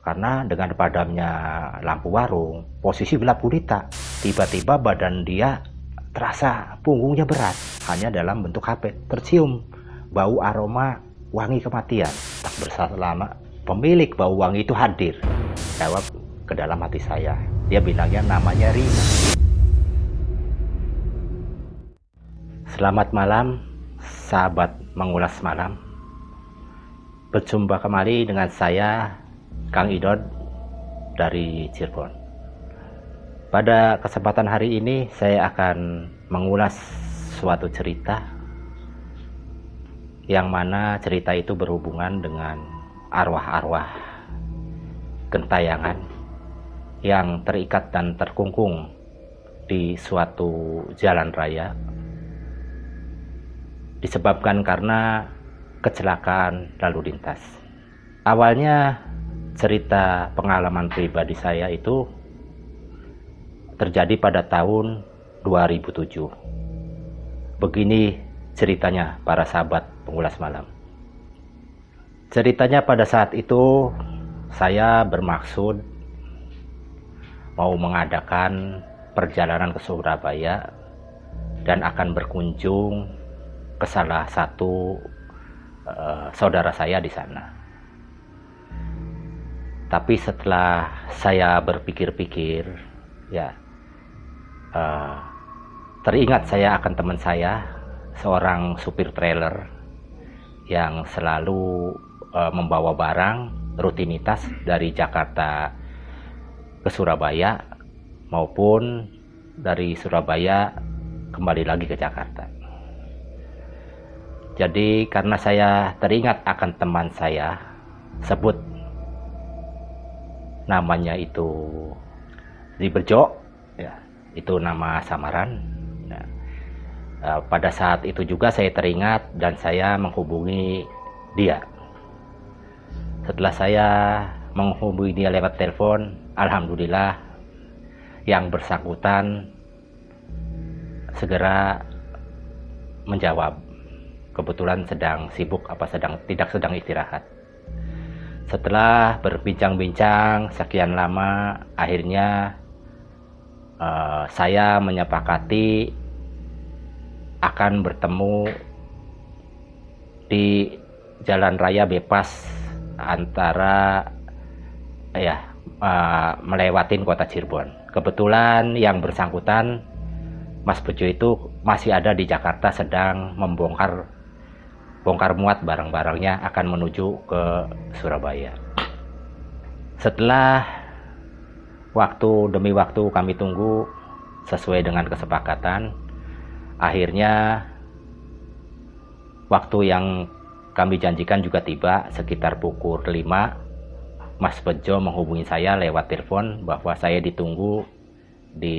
Karena dengan padamnya lampu warung, posisi gelap gulita, tiba-tiba badan dia terasa punggungnya berat, hanya dalam bentuk HP. Tercium bau aroma wangi kematian. Tak berselang lama, pemilik bau wangi itu hadir. Jawab ke dalam hati saya. Dia bilangnya namanya Rina. Selamat malam, sahabat mengulas malam. Berjumpa kembali dengan saya, Kang Idod dari Cirebon. Pada kesempatan hari ini saya akan mengulas suatu cerita yang mana cerita itu berhubungan dengan arwah-arwah gentayangan yang terikat dan terkungkung di suatu jalan raya disebabkan karena kecelakaan lalu lintas. Awalnya cerita pengalaman pribadi saya itu terjadi pada tahun 2007. Begini ceritanya para sahabat pengulas malam. Ceritanya pada saat itu saya bermaksud mau mengadakan perjalanan ke Surabaya dan akan berkunjung ke salah satu saudara saya di sana. Tapi setelah saya berpikir-pikir, teringat saya akan teman saya, seorang supir trailer yang selalu membawa barang rutinitas dari Jakarta ke Surabaya maupun dari Surabaya kembali lagi ke Jakarta. Jadi karena saya teringat akan teman saya, sebut namanya itu Riberjo, itu nama samaran. Pada saat itu juga saya teringat dan saya menghubungi dia. Setelah saya menghubungi dia lewat telepon, alhamdulillah yang bersangkutan segera menjawab. Kebetulan sedang sibuk tidak sedang istirahat. Setelah berbincang-bincang sekian lama, akhirnya saya menyepakati akan bertemu di jalan raya bebas antara melewatin kota Cirebon. Kebetulan yang bersangkutan Mas Bejo itu masih ada di Jakarta, sedang membongkar muat barang-barangnya akan menuju ke Surabaya. Setelah waktu demi waktu kami tunggu sesuai dengan kesepakatan, akhirnya waktu yang kami janjikan juga tiba. Sekitar pukul 5, Mas Bejo menghubungi saya lewat telepon bahwa saya ditunggu di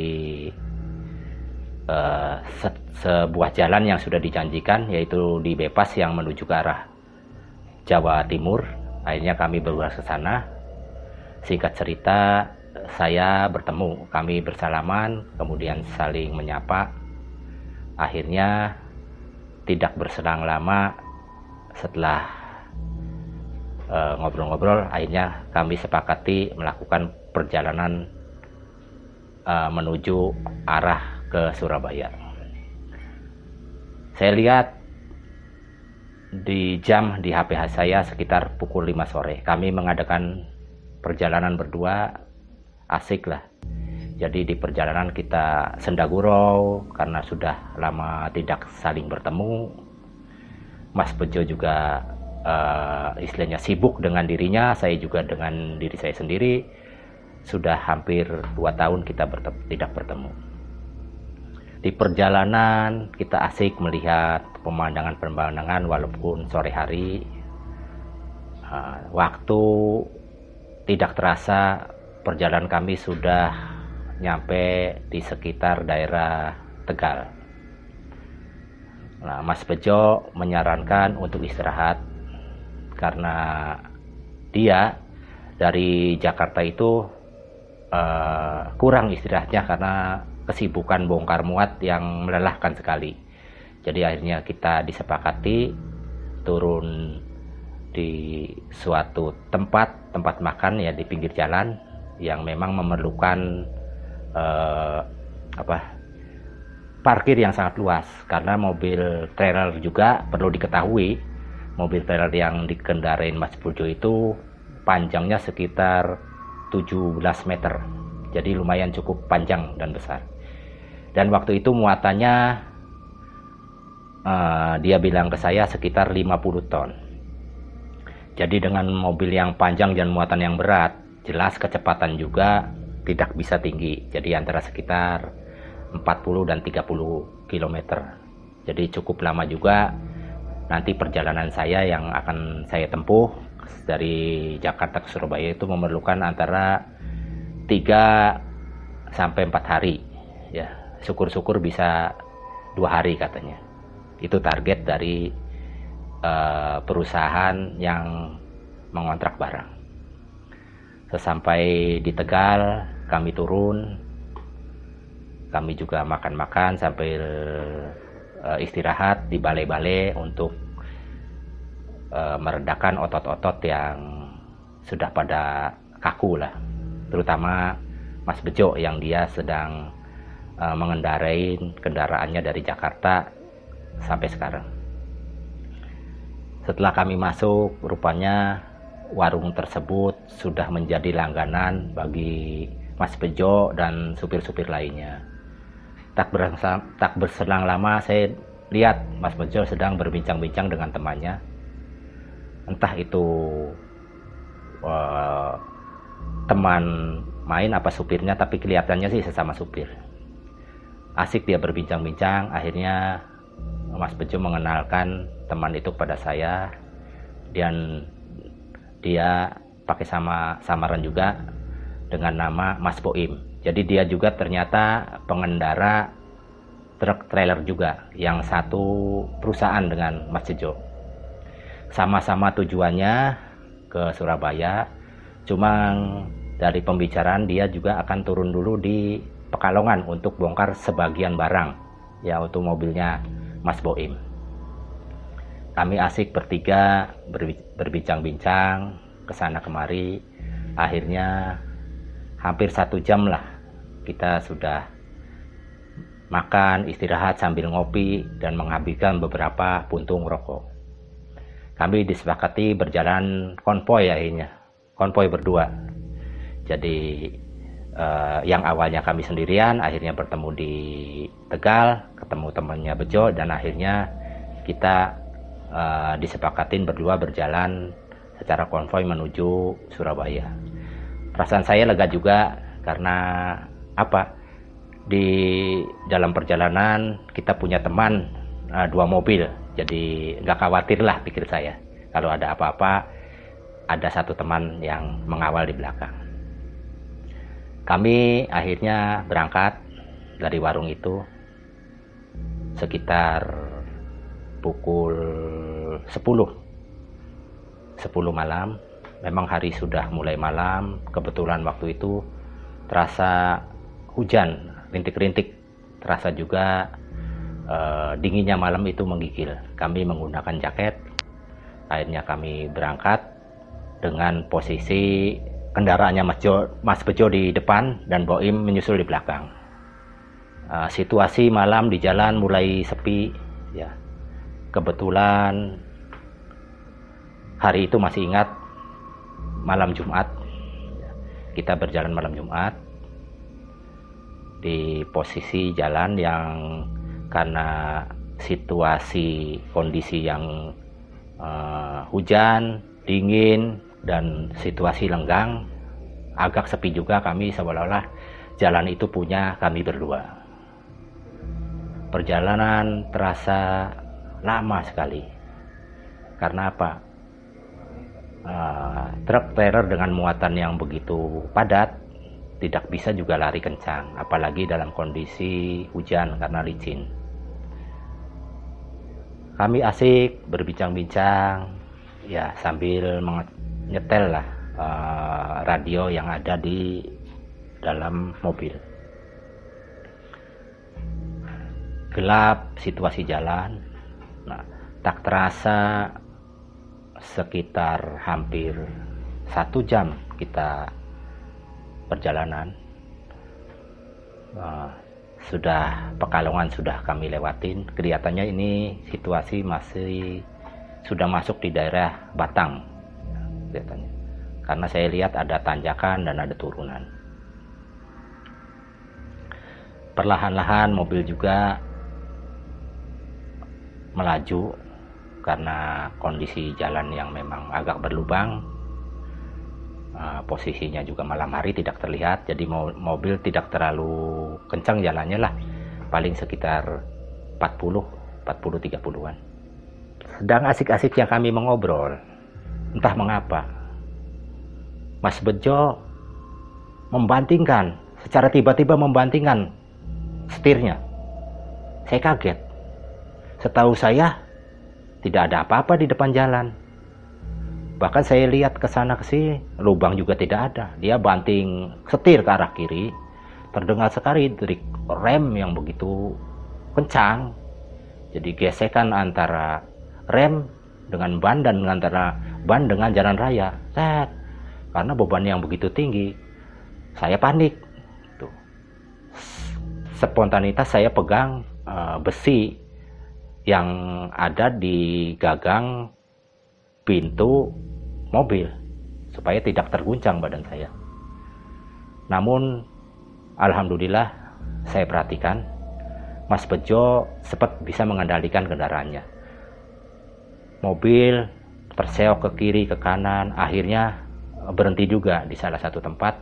sebuah jalan yang sudah dijanjikan, yaitu di Bebas yang menuju ke arah Jawa Timur. Akhirnya kami bergerak ke sana. Singkat cerita, saya bertemu, kami bersalaman, kemudian saling menyapa. Akhirnya tidak berselang lama setelah ngobrol-ngobrol, akhirnya kami sepakati melakukan perjalanan menuju arah ke Surabaya. Saya lihat di jam di HP saya sekitar pukul 5 sore. Kami mengadakan perjalanan berdua, asik lah. Jadi di perjalanan kita senda-gurau karena sudah lama tidak saling bertemu. Mas Bejo juga istilahnya sibuk dengan dirinya, saya juga dengan diri saya sendiri. Sudah hampir 2 tahun kita tidak bertemu. Di perjalanan kita asik melihat pemandangan-pemandangan walaupun sore hari. Waktu tidak terasa perjalanan kami sudah nyampe di sekitar daerah Tegal. Nah, Mas Bejo menyarankan untuk istirahat karena dia dari Jakarta itu kurang istirahatnya karena kesibukan bongkar muat yang melelahkan sekali. Jadi akhirnya kita disepakati turun di suatu tempat makan ya di pinggir jalan yang memang memerlukan parkir yang sangat luas, karena mobil trailer juga perlu diketahui, mobil trailer yang dikendarain Mas Bejo itu panjangnya sekitar 17 meter, jadi lumayan cukup panjang dan besar. Dan waktu itu muatannya dia bilang ke saya sekitar 50 ton. Jadi dengan mobil yang panjang dan muatan yang berat, jelas kecepatan juga tidak bisa tinggi. Jadi antara sekitar 40 dan 30 km. Jadi cukup lama juga nanti perjalanan saya yang akan saya tempuh dari Jakarta ke Surabaya itu memerlukan antara 3 sampai 4 hari. Ya, syukur-syukur bisa 2 hari katanya. Itu target dari perusahaan yang mengontrak barang. Sesampai di Tegal, kami turun, kami juga makan-makan sambil istirahat di balai-balai untuk meredakan otot-otot yang sudah pada kaku lah, terutama Mas Bejo yang dia sedang mengendarai kendaraannya dari Jakarta sampai sekarang. Setelah kami masuk, rupanya warung tersebut sudah menjadi langganan bagi Mas Bejo dan supir-supir lainnya. Tak berselang lama saya lihat Mas Bejo sedang berbincang-bincang dengan temannya. Entah itu teman main apa supirnya, tapi kelihatannya sih sesama supir. Asik dia berbincang-bincang, akhirnya Mas Bejo mengenalkan teman itu kepada saya, dan dia pakai samaran juga dengan nama Mas Boim. Jadi dia juga ternyata pengendara truk trailer juga, yang satu perusahaan dengan Mas Bejo. Sama-sama tujuannya ke Surabaya, cuma dari pembicaraan dia juga akan turun dulu di Pekalongan untuk bongkar sebagian barang, ya untuk mobilnya Mas Boim. Kami asik bertiga berbincang-bincang kesana kemari. Akhirnya hampir 1 jam lah kita sudah makan, istirahat sambil ngopi dan menghabiskan beberapa puntung rokok. Kami disepakati berjalan konvoy akhirnya, konvoy berdua. Jadi yang awalnya kami sendirian akhirnya bertemu di Tegal, ketemu temannya Bejo, dan akhirnya kita disepakatin berdua berjalan secara konvoy menuju Surabaya. Perasaan saya lega juga karena di dalam perjalanan kita punya teman 2 mobil, jadi nggak khawatir lah pikir saya, kalau ada apa-apa ada satu teman yang mengawal di belakang. Kami akhirnya berangkat dari warung itu sekitar pukul 10 malam. Memang hari sudah mulai malam, kebetulan waktu itu terasa hujan, rintik-rintik, terasa juga dinginnya malam itu menggigil. Kami menggunakan jaket. Akhirnya kami berangkat dengan posisi kendaraannya Mas Bejo di depan dan Boim menyusul di belakang. Situasi malam di jalan mulai sepi, ya. Kebetulan hari itu masih ingat malam Jumat. Kita berjalan malam Jumat di posisi jalan yang karena situasi kondisi yang hujan, dingin, dan situasi lenggang, agak sepi juga. Kami seolah-olah jalan itu punya kami berdua. Perjalanan terasa lama sekali. Karena apa? Truk trailer dengan muatan yang begitu padat tidak bisa juga lari kencang, apalagi dalam kondisi hujan karena licin. Kami asik berbincang-bincang, ya sambil nyetel lah radio yang ada di dalam mobil. Gelap situasi jalan. Nah, tak terasa sekitar hampir 1 jam kita perjalanan. Sudah Pekalongan sudah kami lewatin. Kelihatannya ini situasi masih sudah masuk di daerah Batang kelihatannya, karena saya lihat ada tanjakan dan ada turunan. Perlahan-lahan mobil juga melaju karena kondisi jalan yang memang agak berlubang. Posisinya juga malam hari tidak terlihat, jadi mobil tidak terlalu kencang jalannya lah, paling sekitar 30-30-30an. Sedang asik-asik yang kami mengobrol, entah mengapa Mas Bejo secara tiba-tiba membantingkan setirnya. Saya kaget. Setahu saya tidak ada apa-apa di depan jalan. Bahkan saya lihat ke sana ke sini, lubang juga tidak ada. Dia banting setir ke arah kiri. Terdengar sekali derik rem yang begitu kencang. Jadi gesekan antara rem dengan ban dan antara ban dengan jalan raya. Set. Karena beban yang begitu tinggi, saya panik. Tuh. Spontanitas saya pegang besi yang ada di gagang pintu mobil supaya tidak terguncang badan saya. Namun alhamdulillah saya perhatikan Mas Bejo sempat bisa mengendalikan kendaraannya. Mobil terseok ke kiri ke kanan, akhirnya berhenti juga di salah satu tempat,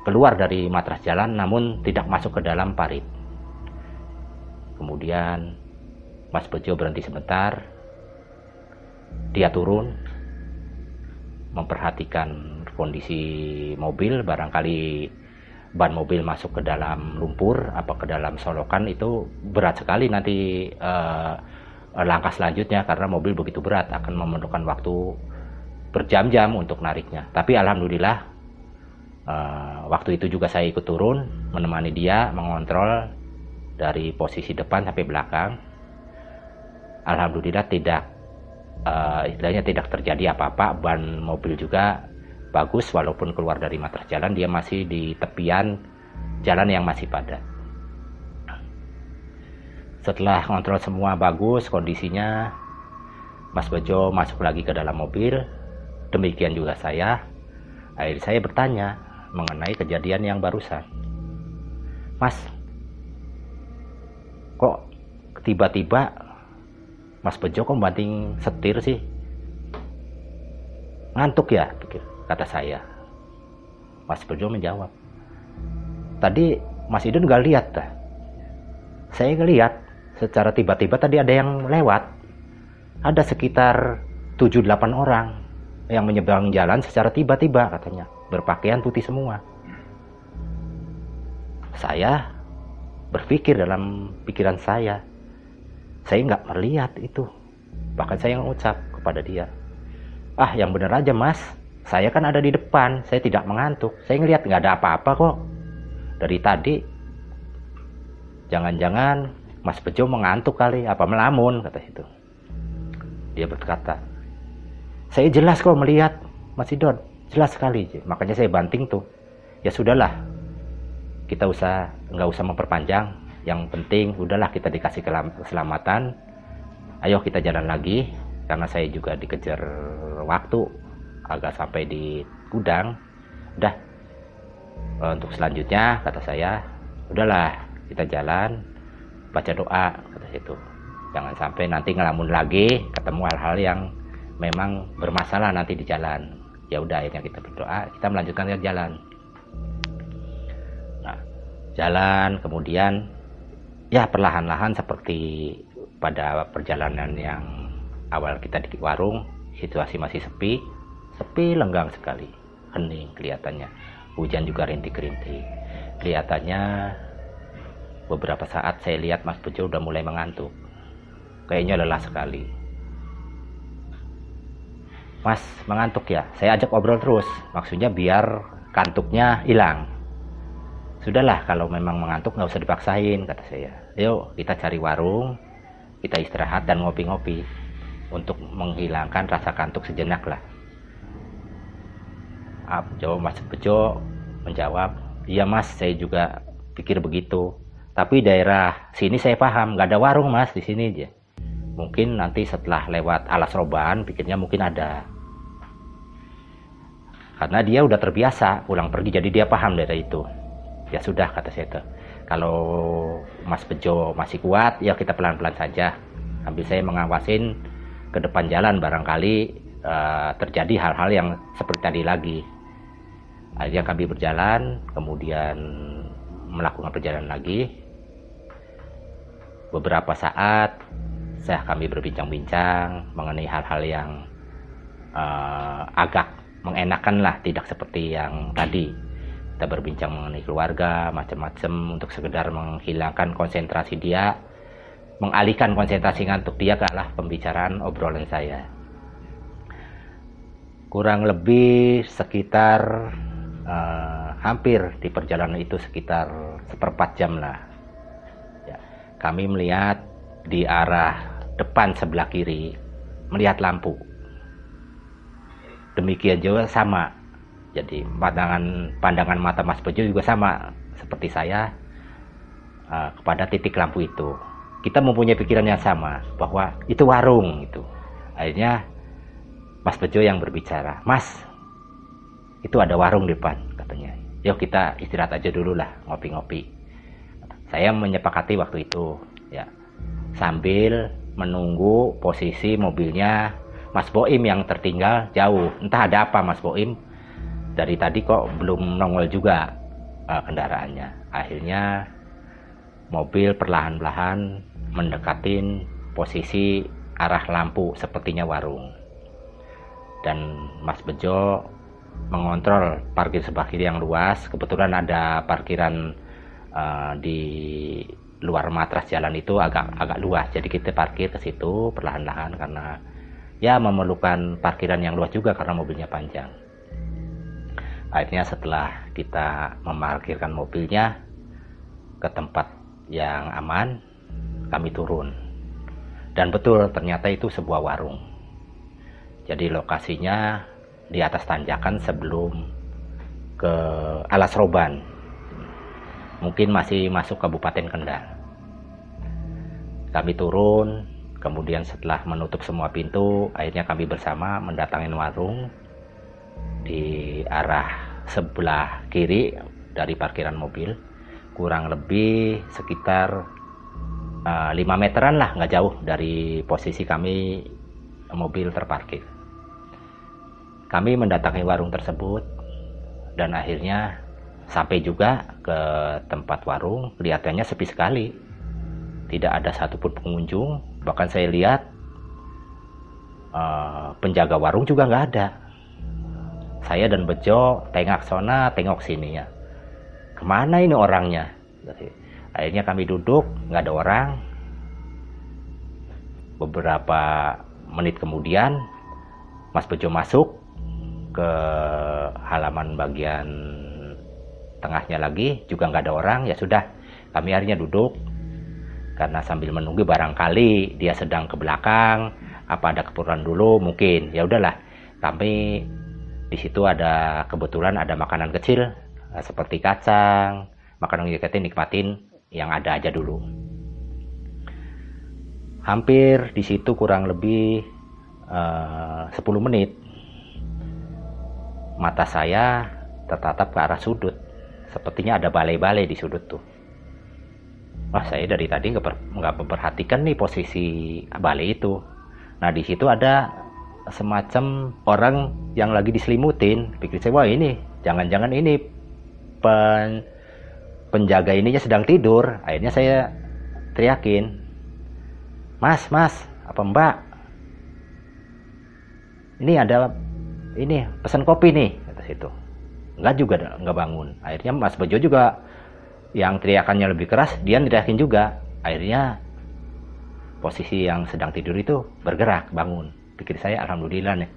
keluar dari matras jalan namun tidak masuk ke dalam parit. Kemudian Mas Bejo berhenti sebentar, dia turun memperhatikan kondisi mobil, barangkali ban mobil masuk ke dalam lumpur apa ke dalam solokan, itu berat sekali nanti langkah selanjutnya karena mobil begitu berat, akan memerlukan waktu berjam-jam untuk nariknya. Tapi alhamdulillah waktu itu juga saya ikut turun menemani dia mengontrol dari posisi depan sampai belakang. Alhamdulillah istilahnya tidak terjadi apa-apa. Ban mobil juga bagus, walaupun keluar dari matras jalan, dia masih di tepian jalan yang masih padat. Setelah kontrol semua bagus kondisinya, Mas Bejo masuk lagi ke dalam mobil, demikian juga saya. Akhirnya saya bertanya mengenai kejadian yang barusan. Mas, kok tiba-tiba Mas Bejo kok banting setir sih? Ngantuk ya? Kata saya. Mas Bejo menjawab, tadi Mas Idun gak lihat dah. Saya ngeliat secara tiba-tiba tadi ada yang lewat. Ada sekitar 7-8 orang yang menyeberang jalan secara tiba-tiba katanya. Berpakaian putih semua. Saya berpikir dalam pikiran saya nggak melihat itu. Bahkan saya mengucap kepada dia, yang bener aja Mas, saya kan ada di depan, saya tidak mengantuk, saya ngelihat nggak ada apa-apa kok dari tadi. Jangan-jangan Mas Bejo mengantuk kali, apa melamun, kata itu. Dia berkata, saya jelas kok melihat Mas Idon, jelas sekali. Makanya saya banting tuh. Ya sudahlah, kita nggak usah memperpanjang. Yang penting udahlah kita dikasih keselamatan. Ayo kita jalan lagi, karena saya juga dikejar waktu agak sampai di gudang. Udah, untuk selanjutnya kata saya, udahlah kita jalan, baca doa, kata itu. Jangan sampai nanti ngelamun lagi, ketemu hal-hal yang memang bermasalah nanti di jalan. Ya udah, akhirnya kita berdoa, kita melanjutkan ke jalan. Nah, jalan kemudian ya perlahan-lahan seperti pada perjalanan yang awal kita di warung, situasi masih sepi lenggang sekali, hening kelihatannya. Hujan juga rintik-rintik. Kelihatannya beberapa saat saya lihat Mas Bejo udah mulai mengantuk. Kayaknya lelah sekali. Mas, mengantuk ya? Saya ajak obrol terus, maksudnya biar kantuknya hilang. Sudahlah, kalau memang mengantuk nggak usah dipaksain, kata saya. Yuk kita cari warung, kita istirahat dan ngopi-ngopi. untuk menghilangkan rasa kantuk sejenak lah. Mas Bejo menjawab, iya mas, saya juga pikir begitu. Tapi daerah sini saya paham, nggak ada warung mas di sini aja. Mungkin nanti setelah lewat Alas Roban, pikirnya mungkin ada. Karena dia udah terbiasa pulang pergi, jadi dia paham daerah itu. Ya sudah, kata saya itu. Kalau Mas Bejo masih kuat, ya kita pelan-pelan saja. Sambil saya mengawasin ke depan jalan, barangkali terjadi hal-hal yang seperti tadi lagi. Akhirnya kami berjalan, kemudian melakukan perjalanan lagi. Beberapa saat kami berbincang-bincang mengenai hal-hal yang agak mengenakan lah, tidak seperti yang tadi. Kita berbincang mengenai keluarga, macam-macam, untuk sekedar menghilangkan konsentrasi dia, mengalihkan konsentrasi ngantuk dia ke arah pembicaraan obrolan saya. Kurang lebih sekitar hampir di perjalanan itu sekitar 1/4 jam lah. Ya, kami melihat di arah depan sebelah kiri, melihat lampu. Demikian juga sama. Jadi pandangan mata Mas Bejo juga sama seperti saya kepada titik lampu itu. Kita mempunyai pikiran yang sama bahwa itu warung itu. Akhirnya Mas Bejo yang berbicara, Mas, itu ada warung depan, katanya. Yuk kita istirahat aja dulu lah, ngopi-ngopi. Saya menyepakati waktu itu, ya, sambil menunggu posisi mobilnya Mas Boim yang tertinggal jauh. Entah ada apa Mas Boim, dari tadi kok belum nongol juga kendaraannya. Akhirnya mobil perlahan-lahan mendekatin posisi arah lampu sepertinya warung. Dan Mas Bejo mengontrol parkir sebelah kiri yang luas. Kebetulan ada parkiran di luar matras jalan itu agak luas. Jadi kita parkir ke situ perlahan-lahan karena ya memerlukan parkiran yang luas juga karena mobilnya panjang. Akhirnya setelah kita memarkirkan mobilnya ke tempat yang aman, kami turun. Dan betul, ternyata itu sebuah warung. Jadi lokasinya di atas tanjakan sebelum ke Alas Roban. Mungkin masih masuk Kabupaten Kendal. Kami turun, kemudian setelah menutup semua pintu, akhirnya kami bersama mendatangi warung di arah sebelah kiri dari parkiran mobil. Kurang lebih sekitar 5 meteran lah, nggak jauh dari posisi kami mobil terparkir. Kami mendatangi warung tersebut dan akhirnya sampai juga ke tempat warung. Kelihatannya sepi sekali, tidak ada satupun pengunjung. Bahkan saya lihat penjaga warung juga nggak ada. Saya dan Bejo tengok sana tengok sini ya, kemana ini orangnya. Akhirnya kami duduk, nggak ada orang. Beberapa menit kemudian Mas Bejo masuk ke halaman bagian tengahnya lagi, juga nggak ada orang. Ya sudah, kami akhirnya duduk karena sambil menunggu barangkali dia sedang ke belakang, apa ada keperluan dulu mungkin. Ya udahlah, kami di situ ada kebetulan ada makanan kecil seperti kacang, makanan yang kita nikmatin yang ada aja dulu. Hampir di situ kurang lebih 10 menit. Mata saya tertatap ke arah sudut. Sepertinya ada balai-balai di sudut tuh. Wah, saya dari tadi nggak memperhatikan nih posisi balai itu. Nah, di situ ada semacam orang yang lagi diselimutin. Pikir saya, wah ini jangan-jangan ini penjaga ininya sedang tidur. Akhirnya saya teriakin, Mas, apa Mbak? Ini ada pesan kopi nih, kata situ. Enggak bangun. Akhirnya Mas Bejo juga yang teriakannya lebih keras, dia teriakin juga. Akhirnya posisi yang sedang tidur itu bergerak, bangun. Pikir saya, alhamdulillah nih.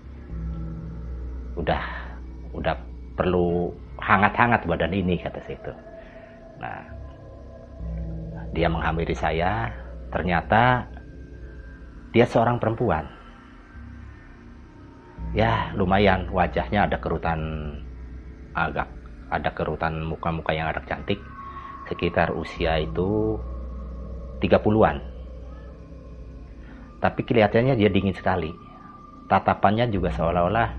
Udah perlu hangat-hangat badan ini, kata situ. Nah, dia menghampiri saya. Ternyata dia seorang perempuan. Ya lumayan, wajahnya ada kerutan muka-muka yang agak cantik, sekitar usia itu 30-an. Tapi kelihatannya dia dingin sekali. Tatapannya juga seolah-olah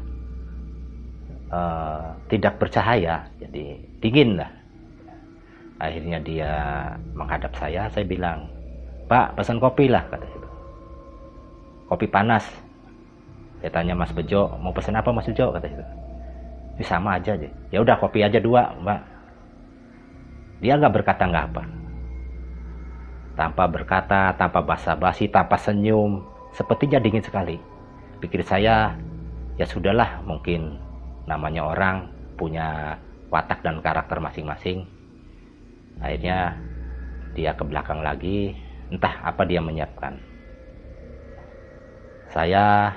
tidak bercahaya, jadi dingin lah. Akhirnya dia menghadap saya bilang, "Pak, pesan kopi lah," kata itu. "Kopi panas." Saya tanya Mas Bejo, "Mau pesan apa Mas Bejo?" kata itu. "Ini sama aja deh." "Ya udah kopi aja 2, Mbak." Dia nggak berkata nggak apa. Tanpa berkata, tanpa basa-basi, tanpa senyum, sepertinya dingin sekali. Pikir saya, ya sudahlah, mungkin namanya orang punya watak dan karakter masing-masing. Akhirnya dia ke belakang lagi, entah apa dia menyiapkan. Saya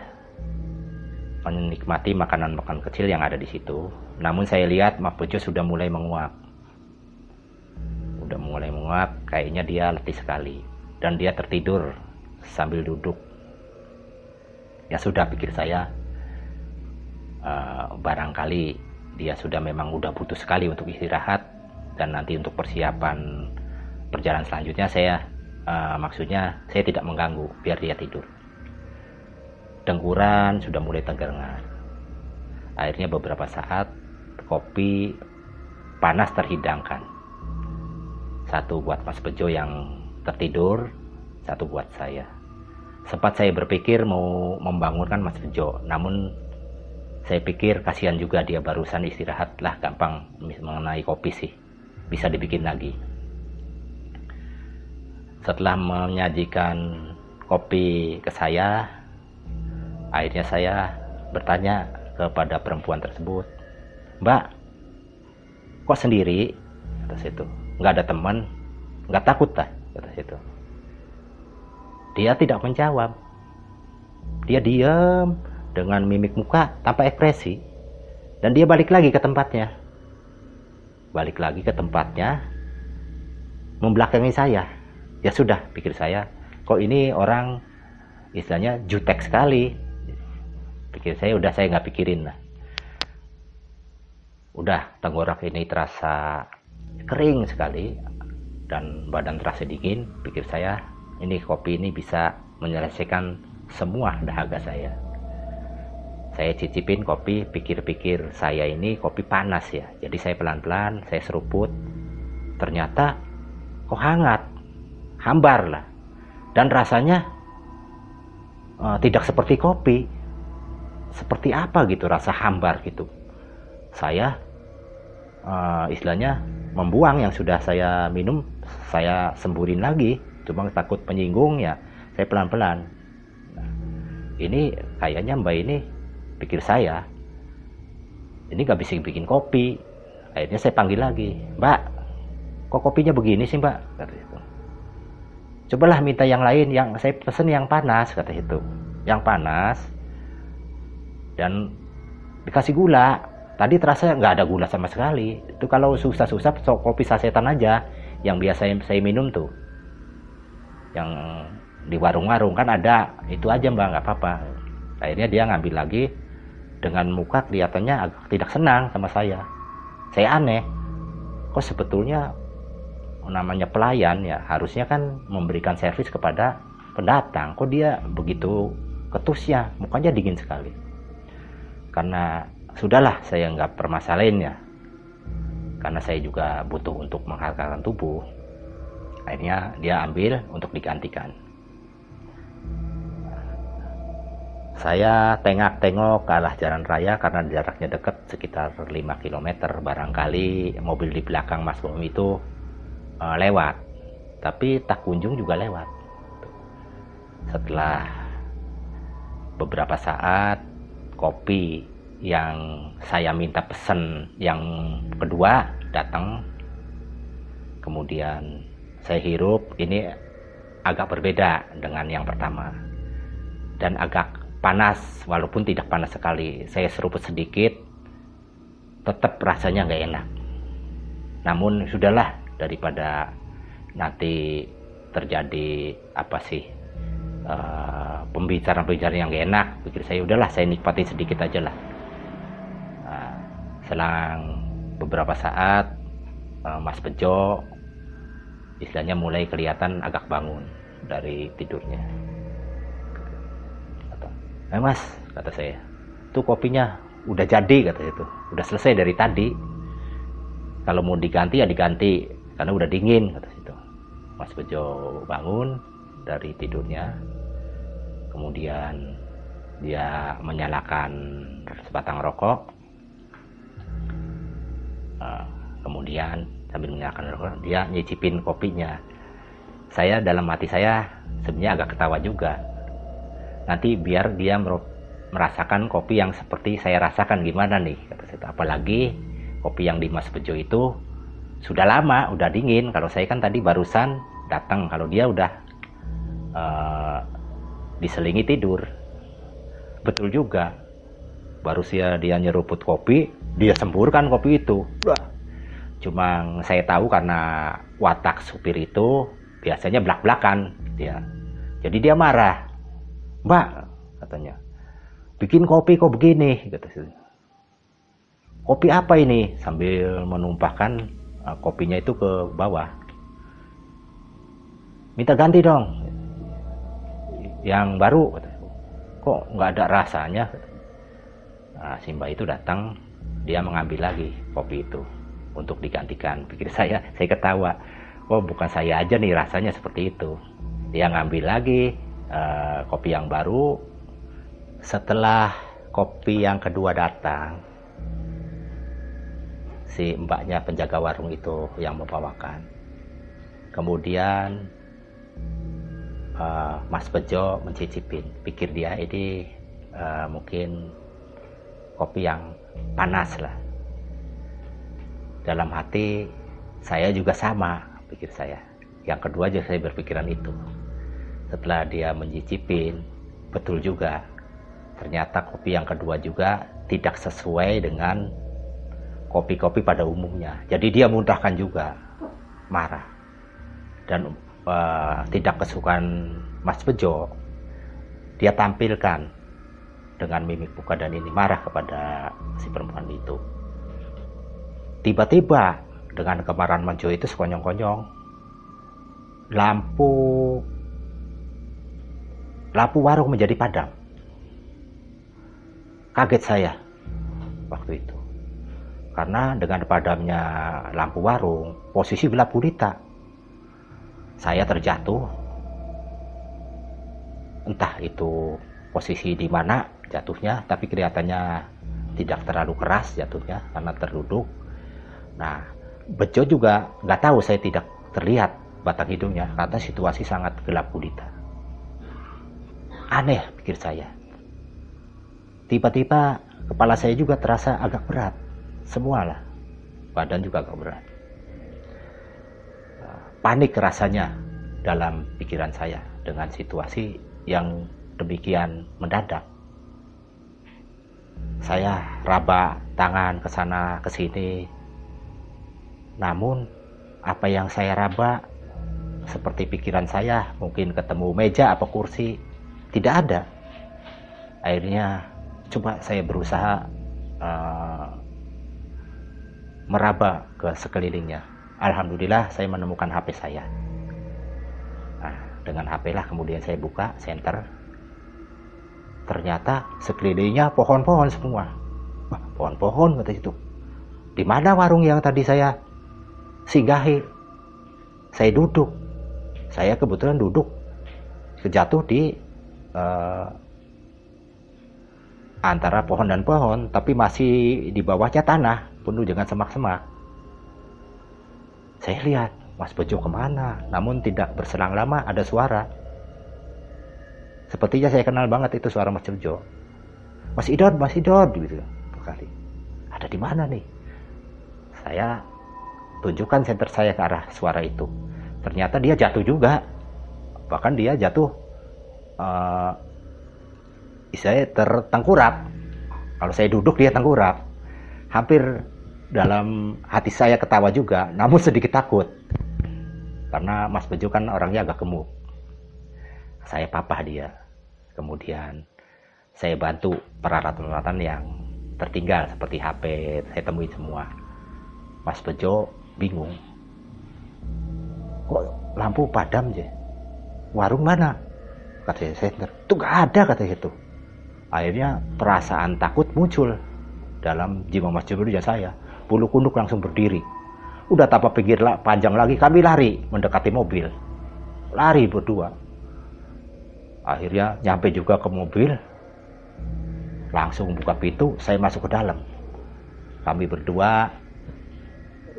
menikmati makanan-makanan kecil yang ada di situ. Namun saya lihat Mas Bejo sudah mulai menguap. Kayaknya dia letih sekali. Dan dia tertidur sambil duduk. Ya sudah, pikir saya, barangkali dia memang udah butuh sekali untuk istirahat. Dan nanti untuk persiapan perjalanan selanjutnya maksudnya saya tidak mengganggu, biar dia tidur. Dengkuran sudah mulai terdengar. Akhirnya beberapa saat kopi panas terhidangkan. 1 buat Mas Bejo yang tertidur, 1 buat saya. Sempat saya berpikir mau membangunkan Mas Bejo, namun saya pikir kasihan juga dia barusan istirahat lah, gampang mengenai kopi sih, bisa dibikin lagi. Setelah menyajikan kopi ke saya, akhirnya saya bertanya kepada perempuan tersebut, "Mbak, kok sendiri?" kata situ. "Nggak ada teman, nggak takut tak?" kata situ. Dia tidak menjawab. Dia diam dengan mimik muka tanpa ekspresi. Dan dia balik lagi ke tempatnya. Membelakangi saya. Ya sudah, pikir saya, kok ini orang istilahnya jutek sekali. Pikir saya, udah, saya nggak pikirin lah. Udah, tenggorok ini terasa kering sekali dan badan terasa dingin. Pikir saya, ini kopi ini bisa menyelesaikan semua dahaga saya. Saya cicipin kopi, pikir-pikir saya ini kopi panas ya. Jadi saya pelan-pelan, saya seruput. Ternyata kok hangat, hambar lah. Dan rasanya tidak seperti kopi. Seperti apa gitu, rasa hambar gitu. Saya istilahnya membuang yang sudah saya minum, saya semburin lagi. Cuma takut menyinggung ya, saya pelan-pelan. Nah, ini kayaknya Mbak ini, pikir saya, ini gak bisa bikin kopi. Akhirnya saya panggil lagi, "Mbak, kok kopinya begini sih Mbak?" kata itu. "Cobalah minta yang lain, yang saya pesen yang panas," kata itu. Yang panas dan dikasih gula. Tadi terasa nggak ada gula sama sekali. Itu kalau susah-susah kopi sasetan aja yang biasa saya minum tuh, yang di warung-warung kan ada, itu aja Mbak, nggak apa-apa. Akhirnya dia ngambil lagi dengan muka kelihatannya agak tidak senang sama saya. Saya aneh, kok sebetulnya namanya pelayan ya harusnya kan memberikan servis kepada pendatang, kok dia begitu ketusnya, mukanya dingin sekali. Karena sudahlah, saya nggak permasalahin ya, karena saya juga butuh untuk menghangatkan tubuh. Akhirnya dia ambil untuk digantikan. Saya tengok-tengok ke arah jalan raya karena jaraknya dekat, sekitar 5 km. Barangkali mobil di belakang Mas Bom itu lewat, tapi tak kunjung juga lewat. Setelah beberapa saat, kopi yang saya minta pesen yang kedua datang. Kemudian saya hirup, ini agak berbeda dengan yang pertama dan agak panas, walaupun tidak panas sekali. Saya seruput sedikit, tetap rasanya nggak enak. Namun sudahlah, daripada nanti terjadi pembicaraan yang gak enak. Pikir saya udahlah, saya nikmati sedikit aja lah. Selang beberapa saat Mas Bejo istilahnya mulai kelihatan agak bangun dari tidurnya. Mas, kata saya, tuh kopinya udah jadi, kata itu, udah selesai dari tadi. Kalau mau diganti ya diganti, karena udah dingin, kata itu. Mas Bejo bangun dari tidurnya, kemudian dia menyalakan sebatang rokok. Kemudian sambil menyalakan rokok, dia nyicipin kopinya. Saya dalam hati saya sebenarnya agak ketawa juga. Nanti biar dia merasakan kopi yang seperti saya rasakan gimana nih, kata saya. Apalagi kopi yang di Mas Bejo itu sudah lama, udah dingin. Kalau saya kan tadi barusan datang, kalau dia udah diselingi tidur. Betul juga, baru dia nyeruput kopi, dia semburkan kopi itu. Cuma saya tahu karena watak supir itu biasanya belak-belakan dia. Jadi dia marah. Mbak, katanya, bikin kopi kok begini, kata saya. Kopi apa ini? Sambil menumpahkan kopinya itu ke bawah. Minta ganti dong, yang baru. Kok nggak ada rasanya? Nah, si Mbak itu datang, dia mengambil lagi kopi itu untuk digantikan. Pikir saya ketawa. Oh, bukan saya aja nih rasanya seperti itu. Dia ngambil lagi kopi yang baru. Setelah kopi yang kedua datang, si mbaknya penjaga warung itu yang membawakan. Kemudian Mas Bejo mencicipin. Pikir dia ini mungkin kopi yang panas lah. Dalam hati saya juga sama, pikir saya. Yang kedua aja saya berpikiran itu. Setelah dia mencicipin, betul juga. Ternyata kopi yang kedua juga tidak sesuai dengan kopi-kopi pada umumnya. Jadi dia muntahkan juga, marah. Dan tidak kesukaan Mas Bejo, dia tampilkan dengan mimik muka dan ini marah kepada si perempuan itu. Tiba-tiba dengan kemarahan Mas Bejo itu sekonyong-konyong, lampu warung menjadi padam. Kaget saya waktu itu, karena dengan padamnya lampu warung, posisi gelap gulita. Saya terjatuh, entah itu posisi di mana jatuhnya, tapi kelihatannya tidak terlalu keras jatuhnya karena terduduk. Nah, Bejo juga nggak tahu, saya tidak terlihat batang hidungnya karena situasi sangat gelap gulita. Aneh, pikir saya. Tiba-tiba kepala saya juga terasa agak berat. Semualah, badan juga agak berat. Panik rasanya dalam pikiran saya dengan situasi yang demikian mendadak. Saya raba tangan ke sana ke sini. Namun apa yang saya raba seperti pikiran saya, mungkin ketemu meja apa kursi, tidak ada. Akhirnya coba saya berusaha meraba ke sekelilingnya. Alhamdulillah saya menemukan HP saya. Nah, dengan HP lah kemudian saya buka senter. Ternyata sekelilingnya pohon-pohon semua. Wah, pohon-pohon kata itu. Di mana warung yang tadi saya singgahi? Saya duduk. Saya kebetulan duduk kejatuh di antara pohon dan pohon, tapi masih di bawahnya tanah penuh dengan semak-semak. Saya lihat Mas Bejo kemana, namun tidak berselang lama ada suara. Sepertinya saya kenal banget itu suara Mas Bejo. Mas Idon gitu berkali. Ada di mana nih? Saya tunjukkan senter saya ke arah suara itu. Ternyata dia jatuh juga. Bahkan dia jatuh saya tertengkurap. Kalau saya duduk dia tengkurap. Hampir dalam hati saya ketawa juga, namun sedikit takut. Karena Mas Bejo kan orangnya agak gemuk. saya papah dia. Kemudian saya bantu peralatan-peralatan yang tertinggal seperti HP, saya temuin semua. Mas Bejo bingung, kok lampu padam aja, warung mana? Kata saya, itu gak ada, kata itu. Akhirnya perasaan takut muncul dalam jiwa Mas Bejo dan saya. Bulu kuduk langsung berdiri. Udah tanpa pikir panjang lagi, kami lari mendekati mobil, lari berdua. Akhirnya nyampe juga ke mobil, langsung buka pintu, saya masuk ke dalam. Kami berdua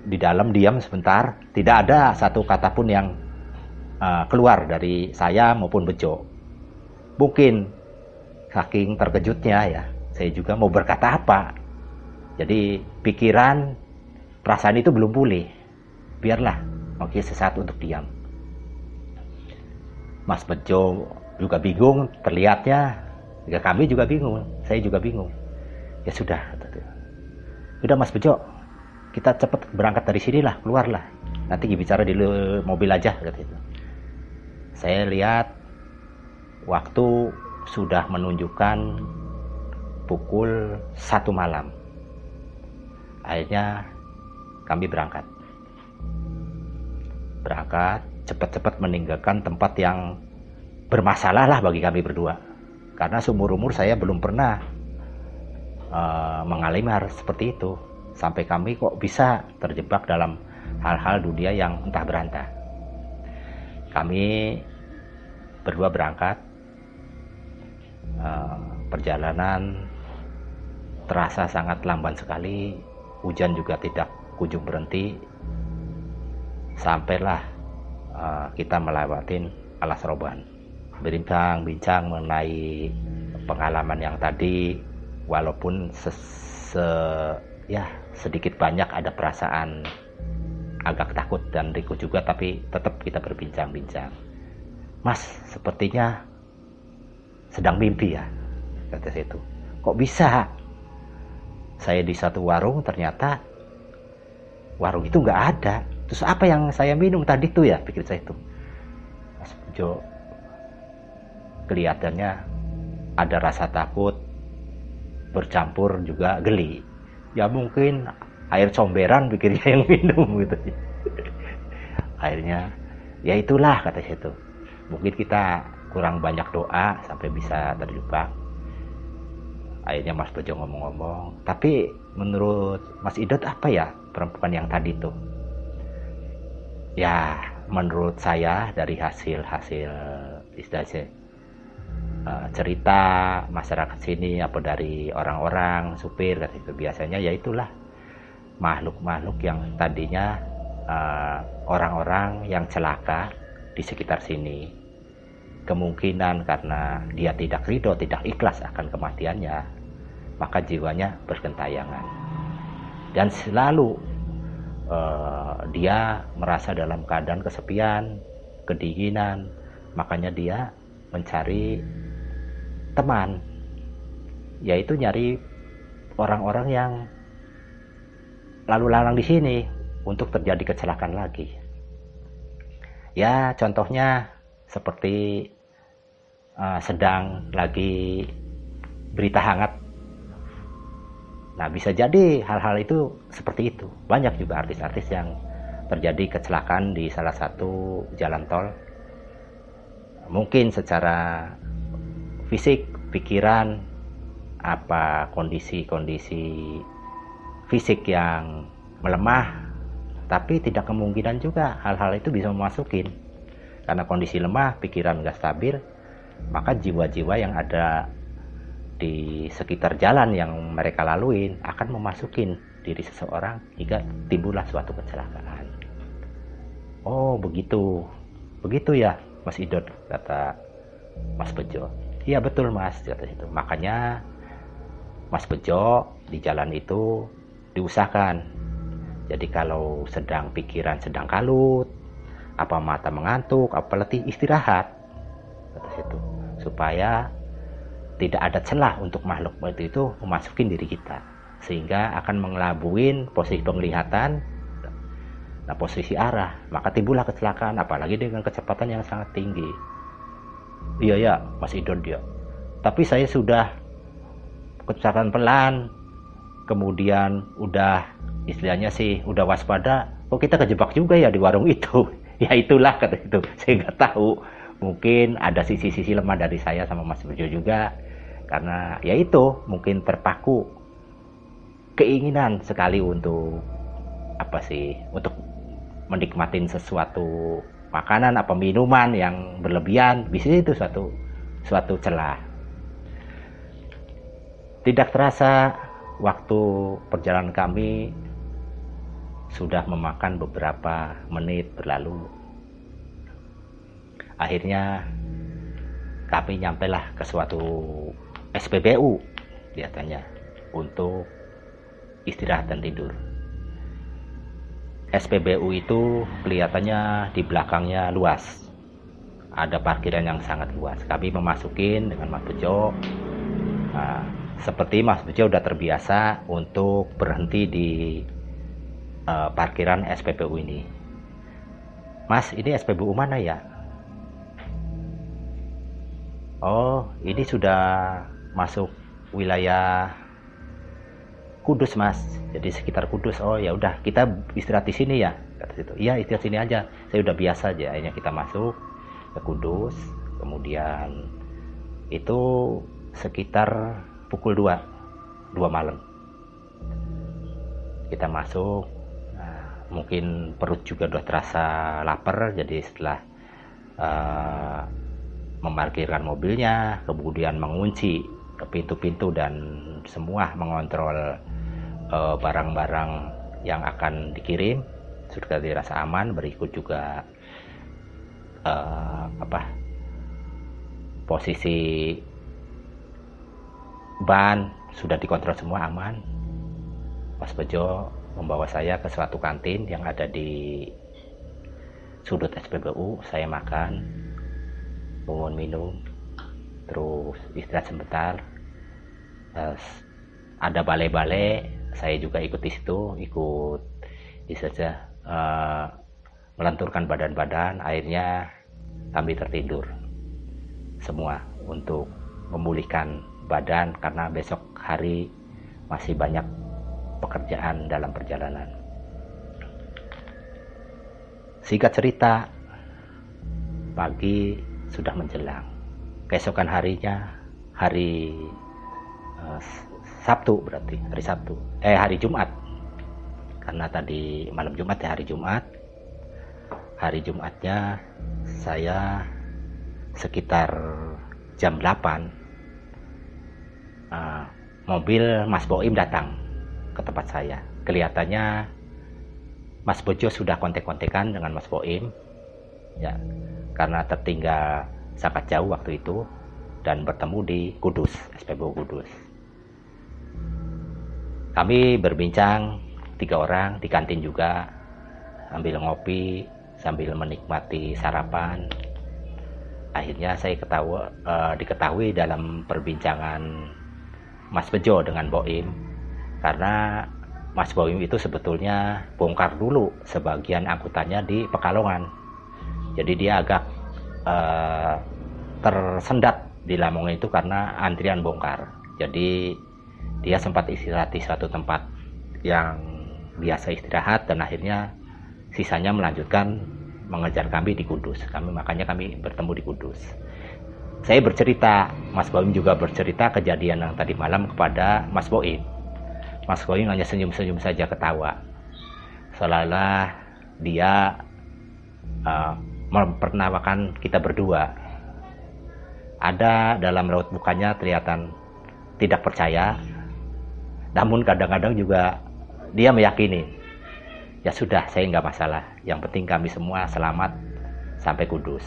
di dalam diam sebentar, tidak ada satu kata pun yang keluar dari saya maupun Bejo. Mungkin saking terkejutnya ya, saya juga mau berkata apa. Jadi pikiran, perasaan itu belum pulih. Biarlah, oke, sesaat untuk diam. Mas Bejo juga bingung, terlihatnya. Ya, kami juga bingung, saya juga bingung. Ya sudah, udah Mas Bejo, kita cepat berangkat dari sini lah, keluarlah. Nanti bicara di mobil aja, kata itu. Saya lihat waktu sudah menunjukkan pukul 1 malam. Akhirnya kami berangkat cepat-cepat meninggalkan tempat yang bermasalah lah bagi kami berdua. Karena seumur umur saya belum pernah mengalami hal seperti itu. Sampai kami kok bisa terjebak dalam hal-hal dunia yang entah berantah. Kami berdua berangkat. Perjalanan terasa sangat lamban sekali. Hujan juga tidak kunjung berhenti. Sampailah kita melewatin Alas Roban. Berbincang-bincang mengenai pengalaman yang tadi, walaupun sedikit banyak ada perasaan agak takut dan risiko juga, tapi tetap kita berbincang-bincang. Mas, sepertinya sedang mimpi ya, kata saya itu. Kok bisa? Saya di satu warung, ternyata warung itu nggak ada. Terus apa yang saya minum tadi tuh ya, pikir saya itu. Mas Bejo kelihatannya ada rasa takut bercampur juga geli. Ya mungkin air comberan pikirnya yang minum gitu. Akhirnya ya itulah, kata saya itu. Mungkin kita kurang banyak doa sampai bisa terjebak. Akhirnya Mas Bejo ngomong-ngomong, tapi menurut Mas Idot apa ya perempuan yang tadi tuh? Ya menurut saya dari hasil istilahnya cerita masyarakat sini, apa dari orang-orang supir dan itu biasanya ya itulah makhluk-makhluk yang tadinya orang-orang yang celaka di sekitar sini. Kemungkinan karena dia tidak ridho, tidak ikhlas akan kematiannya, maka jiwanya bergentayangan. Dan selalu dia merasa dalam keadaan kesepian, kedinginan, makanya dia mencari teman, yaitu nyari orang-orang yang lalu lalang di sini untuk terjadi kecelakaan lagi. Ya contohnya seperti sedang lagi berita hangat. Nah bisa jadi hal-hal itu seperti itu. Banyak juga artis-artis yang terjadi kecelakaan di salah satu jalan tol. Mungkin secara fisik, pikiran, apa kondisi-kondisi fisik yang melemah, tapi tidak kemungkinan juga hal-hal itu bisa memasukin. Karena kondisi lemah, pikiran nggak stabil, maka jiwa-jiwa yang ada di sekitar jalan yang mereka laluin akan memasukin diri seseorang hingga timbullah suatu kecelakaan. Oh begitu ya Mas Idot, kata Mas Bejo. Iya betul Mas, kata itu. Makanya Mas Bejo di jalan itu diusahakan. Jadi kalau sedang pikiran sedang kalut, apa mata mengantuk, apa letih, istirahat, kata itu, supaya tidak ada celah untuk makhluk itu memasukin diri kita, sehingga akan mengelabuin posisi penglihatan, nah posisi arah, maka timbullah kecelakaan, apalagi dengan kecepatan yang sangat tinggi. Iya ya, Mas Idon dia. Tapi saya sudah kecepatan pelan, kemudian udah istilahnya sih udah waspada, kok kita kejebak juga ya di warung itu. Ya itulah kata itu, saya nggak tahu, mungkin ada sisi-sisi lemah dari saya sama Mas Bejo juga, karena ya itu mungkin terpaku keinginan sekali untuk apa sih, untuk menikmatin sesuatu makanan apa minuman yang berlebihan, bisa itu suatu celah. Tidak terasa waktu perjalanan kami sudah memakan beberapa menit berlalu. Akhirnya kami nyampelah ke suatu SPBU kelihatannya untuk istirahat dan tidur. SPBU itu kelihatannya di belakangnya luas. Ada parkiran yang sangat luas. Kami memasukin dengan Mas Bejo. Nah, seperti Mas Bejo udah terbiasa untuk berhenti di parkiran SPBU ini. Mas, ini SPBU mana ya? Oh, ini sudah masuk wilayah Kudus, Mas. Jadi sekitar Kudus. Oh ya udah, kita istirahat di sini ya, kata situ. Iya, istirahat sini aja. Saya udah biasa aja. Akhirnya kita masuk ke Kudus. Kemudian itu sekitar pukul 2 malam. Kita masuk. Nah, mungkin perut juga udah terasa lapar. Jadi setelah memarkirkan mobilnya, kemudian mengunci ke pintu-pintu dan semua mengontrol barang-barang yang akan dikirim, sudah dirasa aman. Berikut juga posisi ban sudah dikontrol semua aman. Mas Bejo membawa saya ke suatu kantin yang ada di sudut SPBU. Saya makan, bangun minum, terus istirahat sebentar. Ada balai-balai, saya juga ikut di situ, ikut saja melenturkan badan-badan. Akhirnya kami tertidur semua untuk memulihkan badan karena besok hari masih banyak pekerjaan dalam perjalanan. Singkat cerita, pagi sudah menjelang. Keesokan harinya, hari Sabtu berarti, hari Jumat. Karena tadi malam Jumat ya, hari Jumat. Hari Jumatnya saya sekitar jam 8 mobil Mas Boim datang ke tempat saya. Kelihatannya Mas Bejo sudah kontek-kontekan dengan Mas Boim ya, karena tertinggal sangat jauh waktu itu dan bertemu di Kudus, SPBU Kudus. Kami berbincang 3 orang di kantin juga, sambil ngopi, sambil menikmati sarapan. Akhirnya saya diketahui dalam perbincangan Mas Bejo dengan Boim, karena Mas Boim itu sebetulnya bongkar dulu sebagian angkutannya di Pekalongan. Jadi dia agak tersendat di Lamongan itu karena antrian bongkar. Jadi dia sempat istirahat di suatu tempat yang biasa istirahat, dan akhirnya sisanya melanjutkan mengejar kami di Kudus. Makanya kami bertemu di Kudus. Saya bercerita, Mas Boim juga bercerita kejadian yang tadi malam kepada Mas Boim. Mas Boim hanya senyum-senyum saja, ketawa, seolah-olah dia memperkenalkan kita berdua. Ada dalam raut mukanya kelihatan tidak percaya, namun kadang-kadang juga dia meyakini. Ya sudah, saya nggak masalah. Yang penting kami semua selamat sampai Kudus.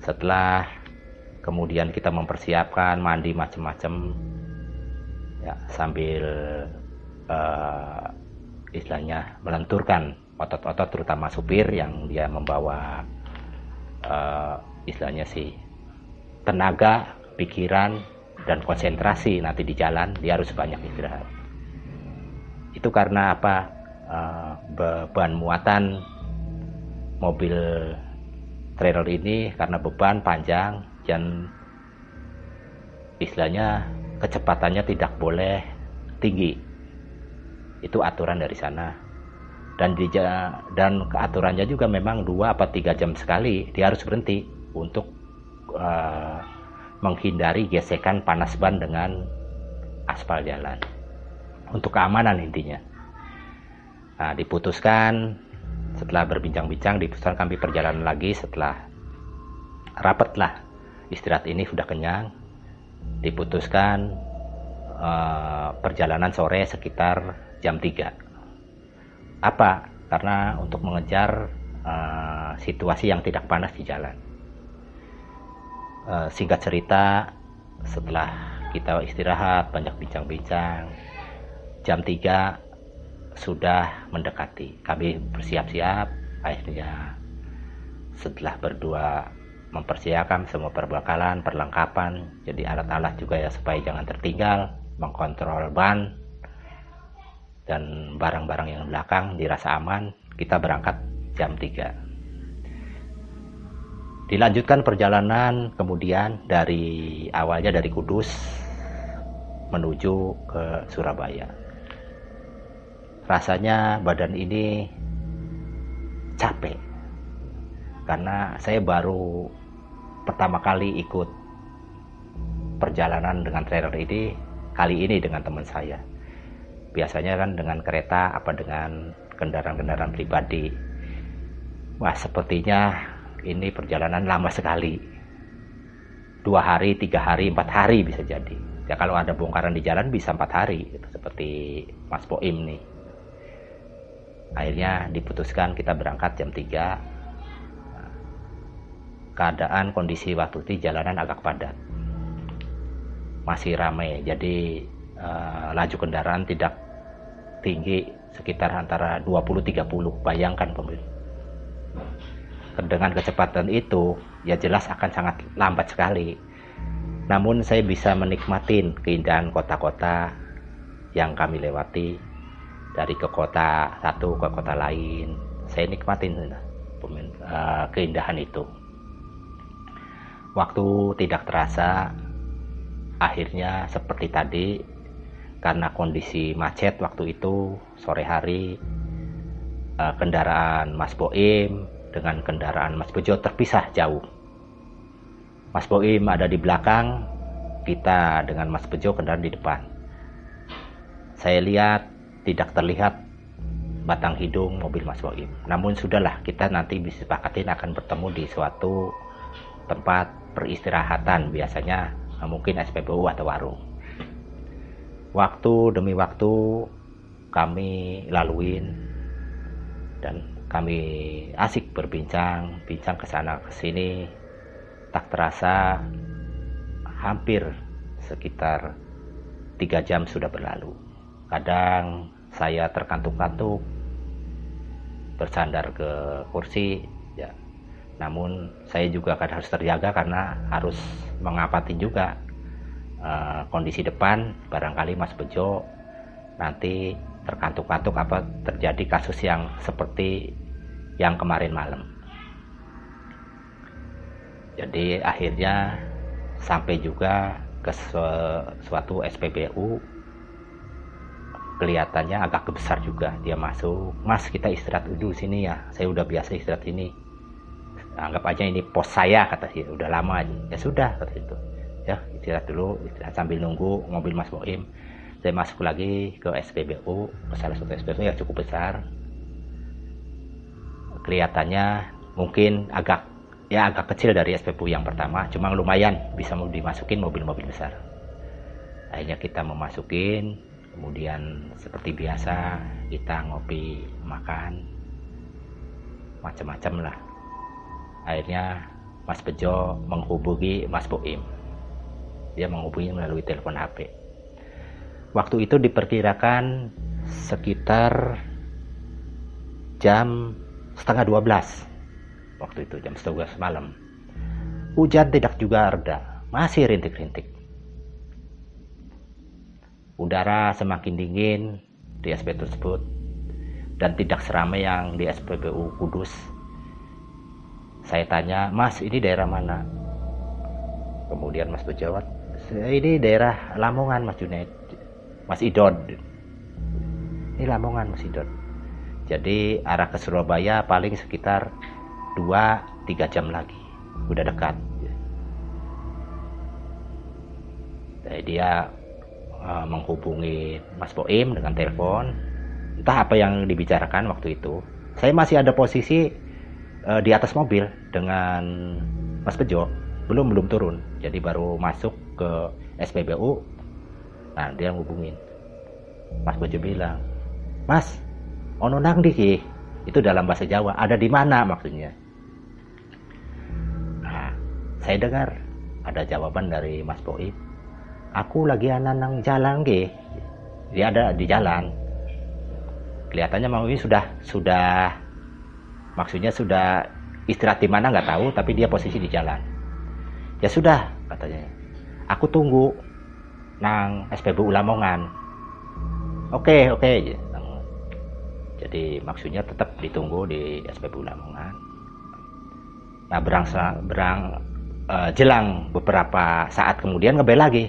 Setelah kemudian kita mempersiapkan mandi macam-macam, ya, sambil istilahnya melenturkan otot-otot, terutama supir yang dia membawa istilahnya sih tenaga, pikiran, dan konsentrasi nanti di jalan. Dia harus banyak istirahat. Itu karena apa? Beban muatan mobil trailer ini karena beban panjang dan istilahnya kecepatannya tidak boleh tinggi. Itu aturan dari sana. Dan aturannya juga memang 2 atau 3 jam sekali dia harus berhenti untuk menghindari gesekan panas ban dengan aspal jalan. Untuk keamanan intinya. Nah, diputuskan setelah berbincang-bincang, diputuskan kami perjalanan lagi setelah rapat lah. Istirahat ini sudah kenyang. Diputuskan perjalanan sore sekitar jam 3. Apa? Karena untuk mengejar situasi yang tidak panas di jalan. Singkat cerita, setelah kita istirahat, banyak bincang-bincang, jam 3 sudah mendekati. Kami bersiap-siap, akhirnya setelah berdua mempersiapkan semua perbekalan, perlengkapan, jadi alat-alat juga ya supaya jangan tertinggal, mengkontrol ban, dan barang-barang yang belakang dirasa aman, kita berangkat jam 3. Dilanjutkan perjalanan kemudian awalnya dari Kudus menuju ke Surabaya. Rasanya badan ini capek karena saya baru pertama kali ikut perjalanan dengan trailer ini, kali ini dengan teman saya. Biasanya kan dengan kereta apa dengan kendaraan-kendaraan pribadi. Wah, sepertinya ini perjalanan lama sekali. 2 hari, 3 hari, 4 hari bisa jadi. Ya kalau ada bongkaran di jalan bisa 4 hari, gitu, seperti Mas Boim nih. Akhirnya diputuskan kita berangkat jam 3. Keadaan kondisi waktu itu jalanan agak padat. Masih ramai, jadi laju kendaraan tidak tinggi, sekitar antara 20-30. Bayangkan pemirsa, dengan kecepatan itu ya jelas akan sangat lambat sekali. Namun saya bisa menikmatin keindahan kota-kota yang kami lewati, dari ke kota satu ke kota lain. Saya nikmatin keindahan itu. Waktu tidak terasa, akhirnya seperti tadi, karena kondisi macet waktu itu sore hari, kendaraan Mas Boim dengan kendaraan Mas Bejo terpisah jauh. Mas Boim ada di belakang, kita dengan Mas Bejo kendaraan di depan. Saya lihat tidak terlihat batang hidung mobil Mas Boim. Namun sudahlah, kita nanti bisa sepakatin akan bertemu di suatu tempat peristirahatan, biasanya mungkin SPBU atau warung. Waktu demi waktu kami laluin dan kami asik berbincang ke sana ke sini. Tak terasa hampir sekitar 3 jam sudah berlalu. Kadang saya terkantuk-kantuk, bersandar ke kursi ya. Namun saya juga harus terjaga karena harus mengamati juga kondisi depan, barangkali Mas Bejo nanti terkantuk-kantuk apa terjadi kasus yang seperti yang kemarin malam. Jadi akhirnya sampai juga ke suatu SPBU, kelihatannya agak besar juga. Dia masuk, "Mas, kita istirahat dulu sini ya, saya udah biasa istirahat ini, anggap aja ini pos saya," kata dia, "udah lama aja." Ya sudah, kata itu, ya istirahat dulu, istirahat sambil nunggu mobil Mas Boim. Saya masuk lagi ke SPBU, ke salah satu SPBU yang cukup besar. Kelihatannya mungkin agak kecil dari SPBU yang pertama, cuma lumayan bisa dimasukin mobil-mobil besar. Akhirnya kita memasukin, kemudian seperti biasa kita ngopi, makan, macam-macam lah. Akhirnya Mas Bejo menghubungi Mas Boim. Dia menghubungi melalui telepon HP. Waktu itu diperkirakan sekitar jam setengah 12. Waktu itu jam setengah 12 malam. Hujan tidak juga reda, masih rintik-rintik. Udara semakin dingin di SPBU tersebut dan tidak seramai yang di SPBU Kudus. Saya tanya, Mas ini daerah mana? Kemudian Mas Bejo jawab, ini daerah Lamongan Mas Junaid, Mas Idod. Ini Lamongan Mas Idod. Jadi arah ke Surabaya paling sekitar 2-3 jam lagi, udah dekat. Jadi dia menghubungi Mas Boim dengan telepon. Entah apa yang dibicarakan waktu itu. Saya masih ada posisi di atas mobil dengan Mas Bejo, belum turun. Jadi baru masuk ke SPBU. Nah, dia ngubungin. Mas Bejo bilang, Mas, ono nang di, itu dalam bahasa Jawa, ada di mana maksudnya. Nah, saya dengar ada jawaban dari Mas Boim, aku lagi nang jalan ge. Dia ada di jalan. Kelihatannya mau ini sudah maksudnya sudah istirahat di mana nggak tahu, tapi dia posisi di jalan. Ya sudah, katanya. Aku tunggu nang SPBU Lamongan. Oke. Jadi maksudnya tetap ditunggu di SPBU Lamongan. Nah, jelang beberapa saat kemudian ngebel lagi.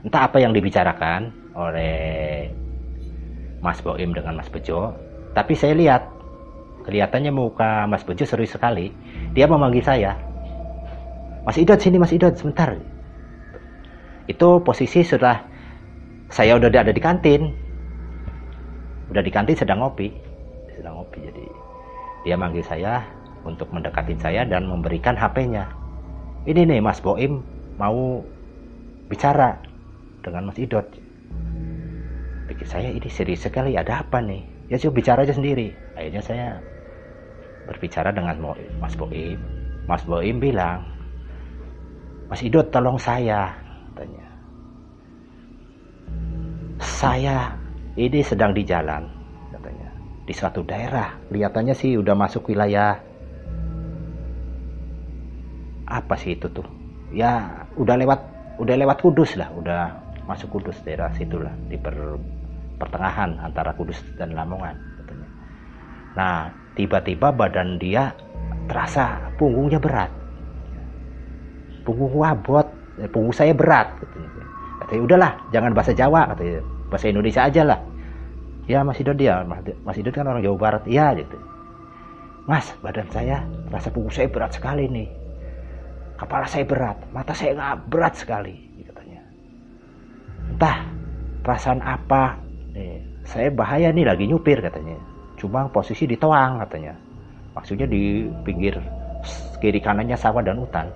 Entah apa yang dibicarakan oleh Mas Boim dengan Mas Bejo, tapi saya lihat kelihatannya muka Mas Bejo serius sekali. Dia memanggil saya, Mas Idod sini, Mas Idod sebentar. Itu posisi sudah saya udah ada di kantin. Sedang ngopi. Jadi dia manggil saya untuk mendekatin saya dan memberikan HP-nya. Ini nih Mas Boim mau bicara dengan Mas Idod. Pikir saya ini serius sekali, ada apa nih? Ya coba bicara aja sendiri. Akhirnya saya berbicara dengan Mas Boim. Mas Boim bilang, Mas Idod tolong saya, katanya. Saya ini sedang di jalan, katanya, di suatu daerah. Kelihatannya sih udah masuk wilayah apa sih itu tuh? Ya udah lewat Kudus lah, udah masuk Kudus, daerah situlah, di pertengahan antara Kudus dan Lamongan, katanya. Nah, tiba-tiba badan dia terasa punggungnya berat. Punggung wabot, punggung saya berat, katanya. Katanya udahlah, jangan bahasa Jawa, katanya. Bahasa Indonesia aja lah. Ya Mas Idod, Mas Idod kan orang Jawa Barat. Iya gitu. Mas, badan saya rasa punggung saya berat sekali nih. Kepala saya berat, mata saya nggak berat sekali, katanya. Entah perasaan apa. Saya bahaya nih, lagi nyupir, katanya. Cuma posisi ditoang, katanya. Maksudnya di pinggir kiri kanannya sawah dan hutan.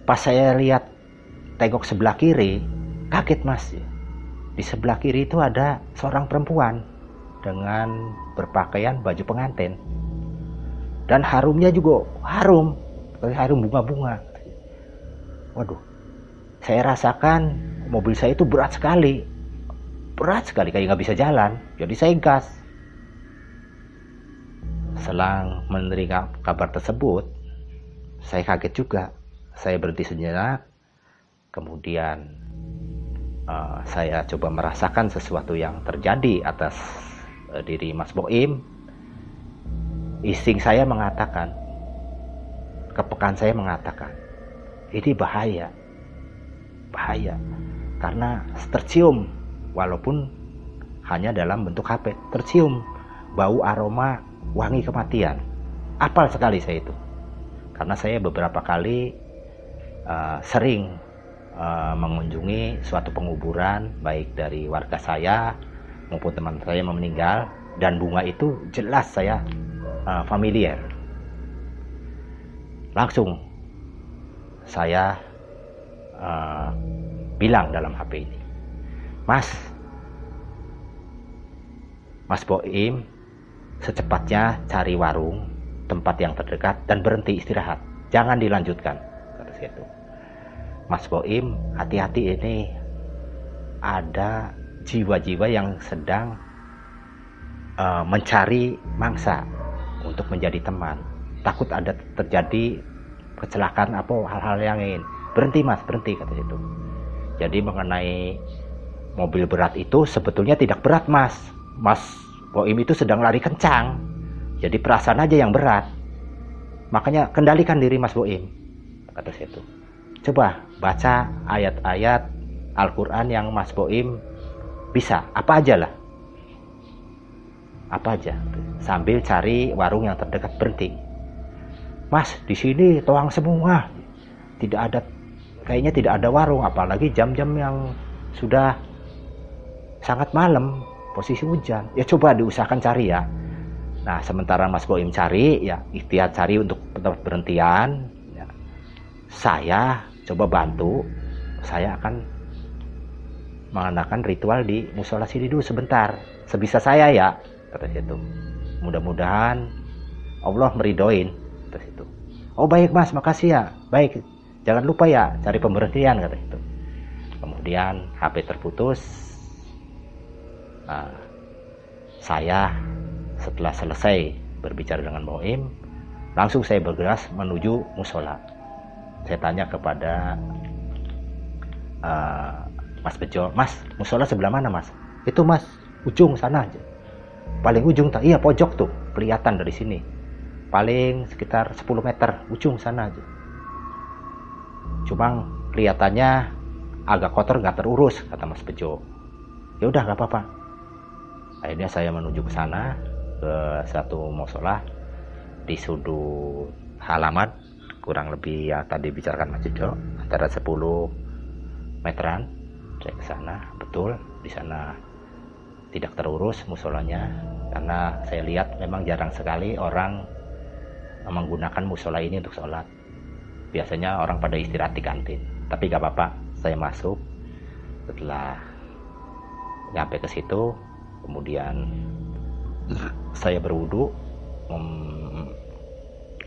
Pas saya lihat tengok sebelah kiri, kaget Mas. Di sebelah kiri itu ada seorang perempuan dengan berpakaian baju pengantin. Dan harumnya juga harum bunga-bunga. Waduh, saya rasakan mobil saya itu berat sekali, kayak nggak bisa jalan. Jadi saya gas. Selang menerima kabar tersebut, saya kaget juga. Saya berhenti sejenak, kemudian saya coba merasakan sesuatu yang terjadi atas diri Mas Boim. Insting saya mengatakan, kepekaan saya mengatakan, ini bahaya, karena tercium, walaupun hanya dalam bentuk HP, tercium bau aroma wangi kematian. Apal sekali saya itu, karena saya beberapa kali sering mengunjungi suatu penguburan, baik dari warga saya maupun teman saya yang meninggal, dan bunga itu jelas saya familiar. Langsung saya bilang dalam HP ini, Mas Boim, secepatnya cari warung, tempat yang terdekat, dan berhenti istirahat, jangan dilanjutkan, kata saya itu. Mas Boim, hati-hati, ini ada jiwa-jiwa yang sedang mencari mangsa untuk menjadi teman. Takut ada terjadi kecelakaan atau hal-hal yang lain. Berhenti Mas, berhenti, kata itu. Jadi mengenai mobil berat itu sebetulnya tidak berat Mas. Mas Boim itu sedang lari kencang. Jadi perasaan aja yang berat. Makanya kendalikan diri Mas Boim, kata saya itu. Coba baca ayat-ayat Al-Quran yang Mas Boim bisa, apa aja lah. Apa aja. Sambil cari warung yang terdekat, berhenti. Mas, di sini toang semua. Kayaknya tidak ada warung, apalagi jam-jam yang sudah sangat malam, posisi hujan. Ya coba diusahakan cari ya. Nah, sementara Mas Boim cari, ya ikhtiar cari untuk tempat berhentian. Ya. Saya coba bantu. Saya akan mengadakan ritual di musola sini dulu sebentar. Sebisa saya ya, kata situ. Mudah-mudahan Allah meridoin, kata situ. Oh baik Mas, makasih ya. Baik, jangan lupa ya cari pemberhentian, kata situ. Kemudian HP terputus. Nah, saya setelah selesai berbicara dengan Boim, langsung saya bergegas menuju musola. Saya tanya kepada Mas Bejo, Mas, musola sebelah mana Mas? Itu Mas, ujung sana aja. Paling ujung tak? Iya pojok tuh, kelihatan dari sini. Paling sekitar 10 meter, ujung sana aja. Cuma kelihatannya agak kotor, gak terurus, kata Mas Bejo. Ya udah, gak apa-apa. Akhirnya saya menuju ke sana, ke satu musola di sudut halaman, kurang lebih yang tadi bicarakan Mas Bejo, antara 10 meteran. Saya ke sana, betul di sana tidak terurus musolanya, karena saya lihat memang jarang sekali orang menggunakan musola ini untuk sholat. Biasanya orang pada istirahat di kantin. Tapi gak apa-apa, saya masuk. Setelah nyampe ke situ, kemudian saya berwudu,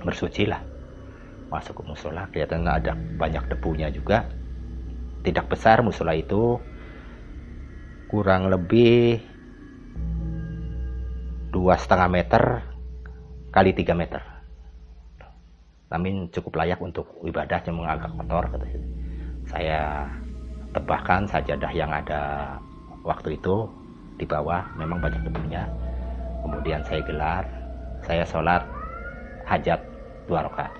bersuci lah, masuk ke musola. Kelihatannya ada banyak debunya juga. Tidak besar musola itu, kurang lebih 2,5 meter kali 3 meter. Namun cukup layak untuk ibadah, cuma agak kotor, kata saya. Tebahkan sajadah yang ada waktu itu di bawah, memang banyak debunya. Kemudian saya gelar, saya sholat hajat 2 rakaat.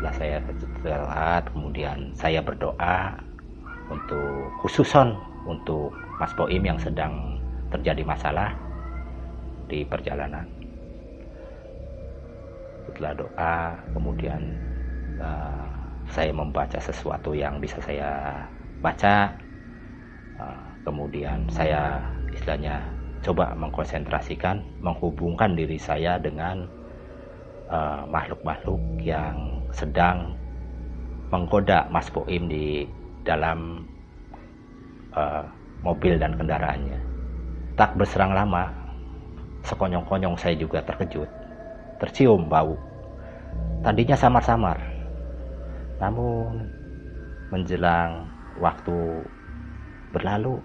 Setelah saya sholat, kemudian saya berdoa untuk khususon untuk Mas Boim yang sedang terjadi masalah di perjalanan. Setelah doa, kemudian saya membaca sesuatu yang bisa saya baca. Kemudian saya istilahnya coba mengkonsentrasikan, menghubungkan diri saya dengan makhluk-makhluk yang sedang menggoda Mas Boim di dalam mobil dan kendaraannya. Tak berserang lama, sekonyong-konyong saya juga terkejut, tercium bau. Tadinya samar-samar, namun menjelang waktu berlalu,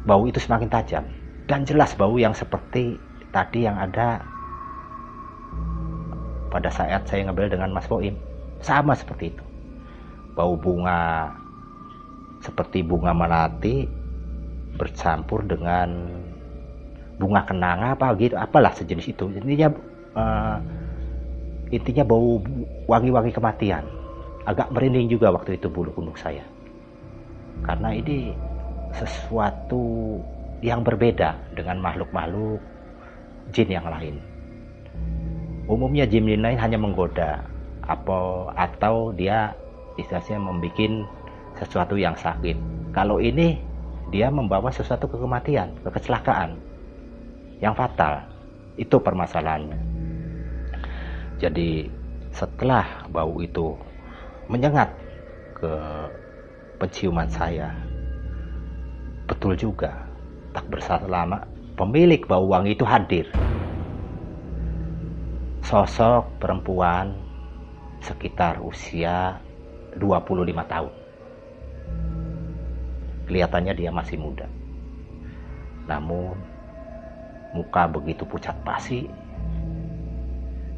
bau itu semakin tajam dan jelas bau yang seperti tadi yang ada pada saat saya ngebel dengan Mas Boim. Sama seperti itu. Bau bunga, seperti bunga melati bercampur dengan bunga kenanga apa gitu, apalah sejenis itu. Intinya bau wangi-wangi kematian. Agak merinding juga waktu itu bulu kuduk saya. Karena ini sesuatu yang berbeda dengan makhluk-makhluk jin yang lain. Umumnya jin lain hanya menggoda atau dia istilahnya membuat sesuatu yang sakit. Kalau ini dia membawa sesuatu ke kematian, ke kecelakaan yang fatal. Itu permasalahannya. Jadi setelah bau itu menyengat ke penciuman saya, betul juga, tak berselang lama pemilik bau wangi itu hadir. Sosok perempuan sekitar usia 25 tahun. Kelihatannya dia masih muda. Namun muka begitu pucat pasi,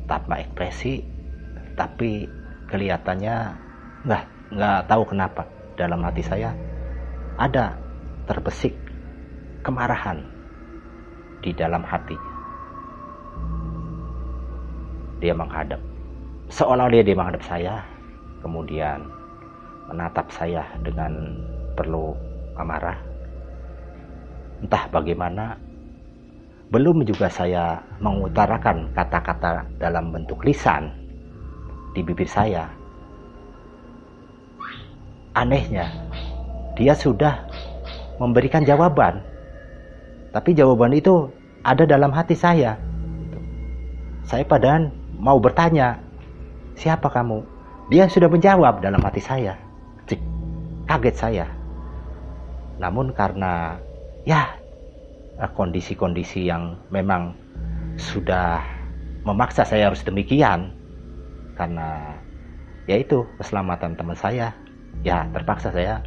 tanpa ekspresi, tapi kelihatannya nggak tahu kenapa dalam hati saya ada terbesik kemarahan di dalam hati. dia menghadap, seolah-olah dia menghadap saya, kemudian menatap saya dengan penuh amarah. Entah bagaimana, belum juga saya mengutarakan kata-kata dalam bentuk lisan di bibir saya, anehnya dia sudah memberikan jawaban, tapi jawaban itu ada dalam hati saya. Saya padahal mau bertanya, siapa kamu? Dia sudah menjawab dalam hati saya. Cik, kaget saya. Namun karena kondisi-kondisi yang memang sudah memaksa saya harus demikian, karena yaitu keselamatan teman saya, ya terpaksa saya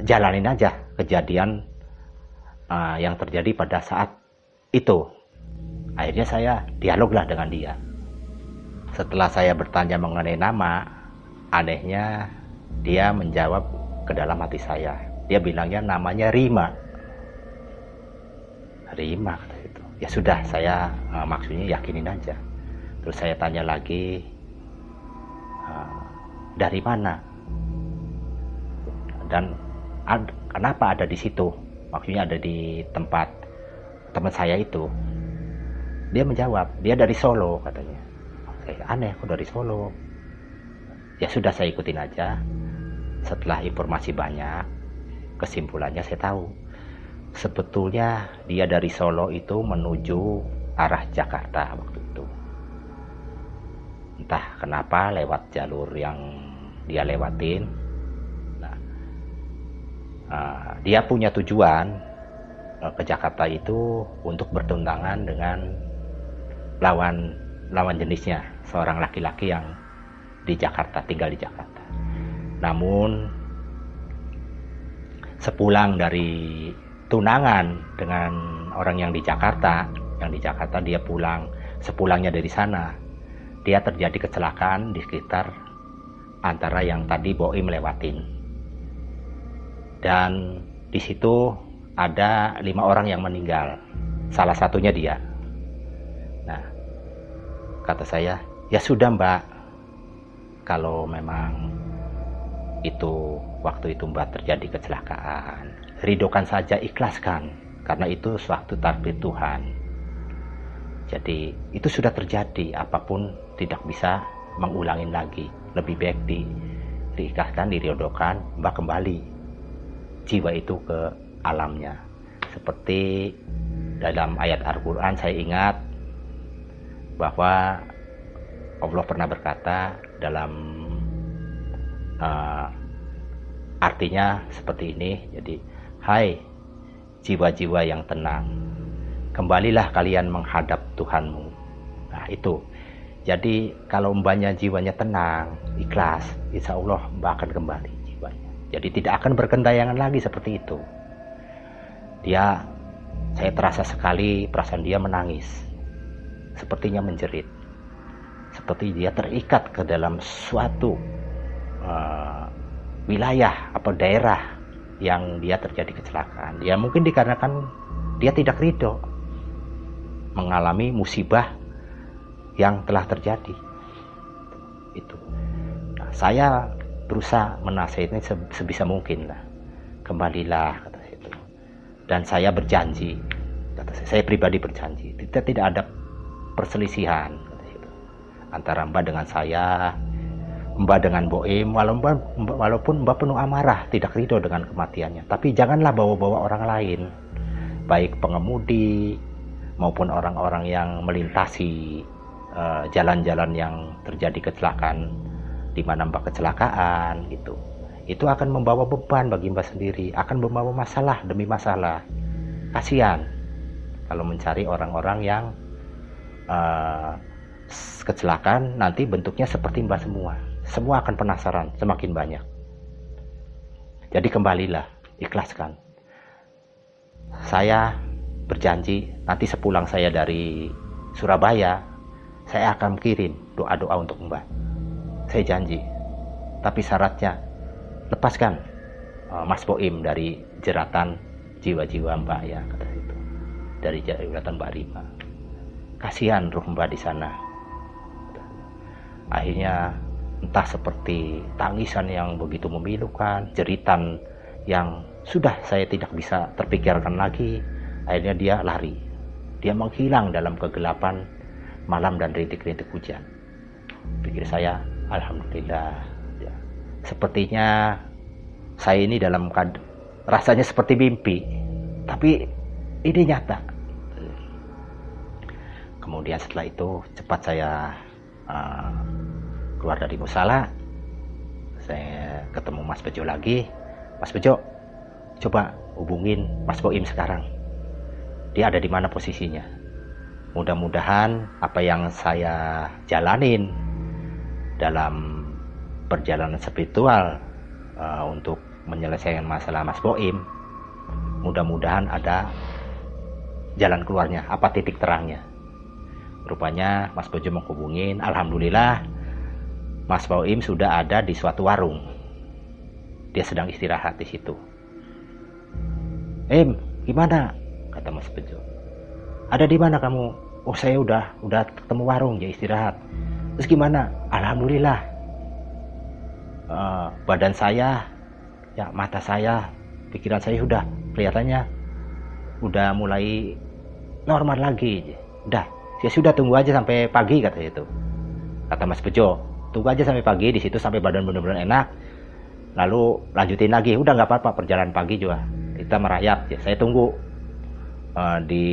jalanin aja kejadian yang terjadi pada saat itu. Akhirnya saya dialoglah dengan dia. Setelah saya bertanya mengenai nama, anehnya dia menjawab ke dalam hati saya. Dia bilangnya namanya Rima. Rima kata itu. Ya sudah, saya maksudnya yakinin aja. Terus saya tanya lagi, dari mana? Dan kenapa ada di situ? Maksudnya ada di tempat teman saya itu. Dia menjawab, dia dari Solo katanya. Saya aneh, kok dari Solo? Ya sudah, saya ikutin aja. Setelah informasi banyak, kesimpulannya saya tahu sebetulnya dia dari Solo itu menuju arah Jakarta waktu itu. Entah kenapa lewat jalur yang dia lewatin. Dia punya tujuan ke Jakarta itu untuk bertunangan dengan lawan jenisnya, seorang laki-laki yang di Jakarta, tinggal di Jakarta. Namun sepulang dari tunangan dengan orang yang di Jakarta dia sepulangnya dari sana, dia terjadi kecelakaan di sekitar antara yang tadi Boim lewatin. Dan di situ ada 5 orang yang meninggal, salah satunya dia. Nah, kata saya, ya sudah Mbak, kalau memang itu waktu itu Mbak terjadi kecelakaan, ridhokan saja, ikhlaskan, karena itu suatu takdir Tuhan. Jadi itu sudah terjadi, apapun tidak bisa mengulangin lagi. Lebih baik diikhlaskan, diridhokan, Mbak kembali jiwa itu ke alamnya. Seperti dalam ayat Al-Quran saya ingat bahwa Allah pernah berkata dalam artinya seperti ini. Jadi, hai jiwa-jiwa yang tenang, kembalilah kalian menghadap Tuhanmu. Nah itu, jadi kalau mbaknya jiwanya tenang, ikhlas, insya Allah mbak akan kembali jiwanya. Jadi tidak akan bergentayangan lagi seperti itu. Saya terasa sekali perasaan dia menangis, sepertinya menjerit, seperti dia terikat ke dalam suatu wilayah atau daerah yang dia terjadi kecelakaan. Ya mungkin dikarenakan dia tidak ridho mengalami musibah yang telah terjadi. Itu. Nah, saya berusaha menasihatinya sebisa mungkin lah. Kembalilah, kata saya itu. Dan saya berjanji, kata saya pribadi berjanji, tidak ada perselisihan, kata saya itu, antara Mbak dengan saya, Mbak dengan Boim, walaupun Mbak penuh amarah, tidak ridho dengan kematiannya. Tapi janganlah bawa-bawa orang lain, baik pengemudi maupun orang-orang yang melintasi jalan-jalan yang terjadi kecelakaan, di mana Mbak kecelakaan gitu. Itu akan membawa beban bagi Mbak sendiri, akan membawa masalah demi masalah. Kasihan kalau mencari orang-orang yang kecelakaan nanti bentuknya seperti Mbak semua. Semua akan penasaran, semakin banyak. Jadi kembalilah, ikhlaskan. Saya berjanji nanti sepulang saya dari Surabaya, saya akan kirim doa-doa untuk Mbak. Saya janji. Tapi syaratnya, lepaskan Mas Boim dari jeratan jiwa-jiwa Mbak ya, kata itu. Dari jeratan Mbak Rima. Kasihan ruh Mbak di sana. Akhirnya entah seperti tangisan yang begitu memilukan, jeritan yang sudah saya tidak bisa terpikirkan lagi. Akhirnya dia lari, dia menghilang dalam kegelapan malam dan rintik-rintik hujan. Pikir saya, alhamdulillah ya. Sepertinya saya ini dalam rasanya seperti mimpi, tapi ini nyata. Kemudian setelah itu cepat saya keluar dari musala. Saya ketemu Mas Bejo lagi. Mas Bejo, coba hubungin Mas Boim sekarang. Dia ada di mana posisinya? Mudah-mudahan apa yang saya jalanin dalam perjalanan spiritual untuk menyelesaikan masalah Mas Boim, mudah-mudahan ada jalan keluarnya, apa titik terangnya. Rupanya Mas Bejo menghubungin, alhamdulillah Mas Boim sudah ada di suatu warung. Dia sedang istirahat di situ. Gimana? Kata Mas Bejo. Ada di mana kamu? Oh, saya udah ketemu warung, ya istirahat. Terus gimana? Alhamdulillah. Badan saya, ya mata saya, pikiran saya udah kelihatannya udah mulai normal lagi. Udah, ya sudah tunggu aja sampai pagi kata itu. Kata Mas Bejo, tunggu aja sampai pagi di situ sampai badan benar-benar enak. Lalu lanjutin lagi, udah nggak apa-apa perjalanan pagi juga kita merayap ya. Saya tunggu di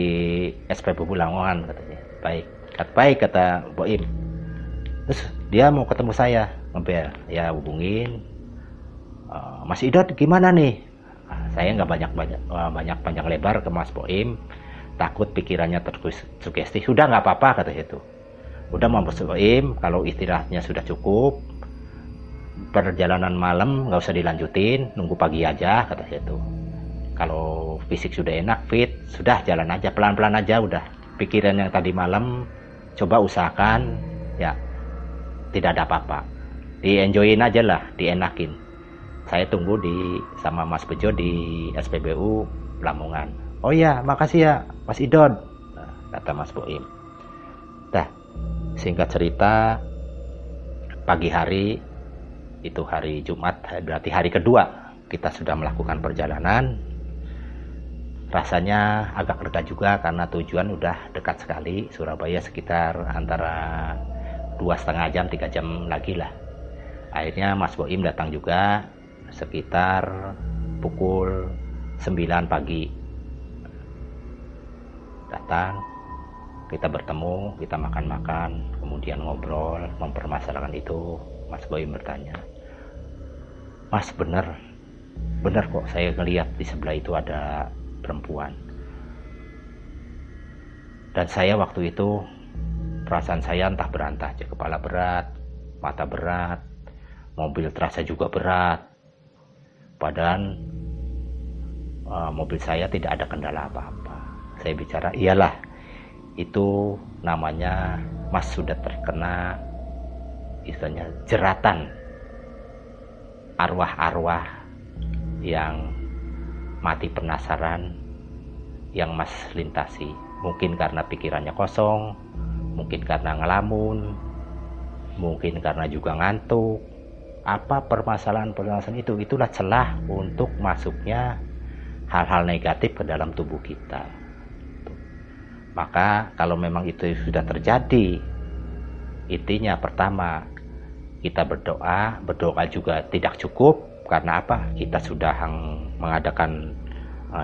SPBU Lamongan katanya. Baik kata Boim. Terus dia mau ketemu saya, mampir ya hubungin. Mas Idot gimana nih? Saya nggak banyak panjang lebar ke Mas Boim, takut pikirannya tersugesti. Sudah nggak apa-apa kata itu. Udah Mas Boim, kalau istirahatnya sudah cukup, perjalanan malam nggak usah dilanjutin, nunggu pagi aja kata itu. Kalau fisik sudah enak, fit, sudah jalan aja pelan-pelan aja. Udah pikiran yang tadi malam coba usahakan ya tidak ada apa-apa, di-enjoyin aja lah, dienakin. Saya tunggu sama Mas Bejo di SPBU Lamongan. Oh iya, makasih ya Mas Idon, kata Mas Boim. Singkat cerita, pagi hari itu hari Jumat, berarti hari kedua kita sudah melakukan perjalanan. Rasanya agak lega juga karena tujuan udah dekat sekali. Surabaya sekitar antara 2,5 jam 3 jam lagi lah. Akhirnya Mas Boim datang juga sekitar pukul 9 pagi. Datang, kita bertemu, kita makan-makan, kemudian ngobrol, mempermasalahkan itu. Mas Boim bertanya, Mas bener kok saya ngeliat di sebelah itu ada perempuan. Dan saya waktu itu perasaan saya entah berantah aja, kepala berat, mata berat, mobil terasa juga berat. Padahal mobil saya tidak ada kendala apa-apa. Saya bicara, iyalah, itu namanya Mas sudah terkena istilahnya jeratan arwah-arwah yang mati penasaran yang Mas lintasi. Mungkin karena pikirannya kosong, mungkin karena ngelamun, mungkin karena juga ngantuk. Apa permasalahan itu? Itulah celah untuk masuknya hal-hal negatif ke dalam tubuh kita. Maka kalau memang itu sudah terjadi, intinya pertama kita berdoa juga tidak cukup. Karena apa? Kita sudah mengadakan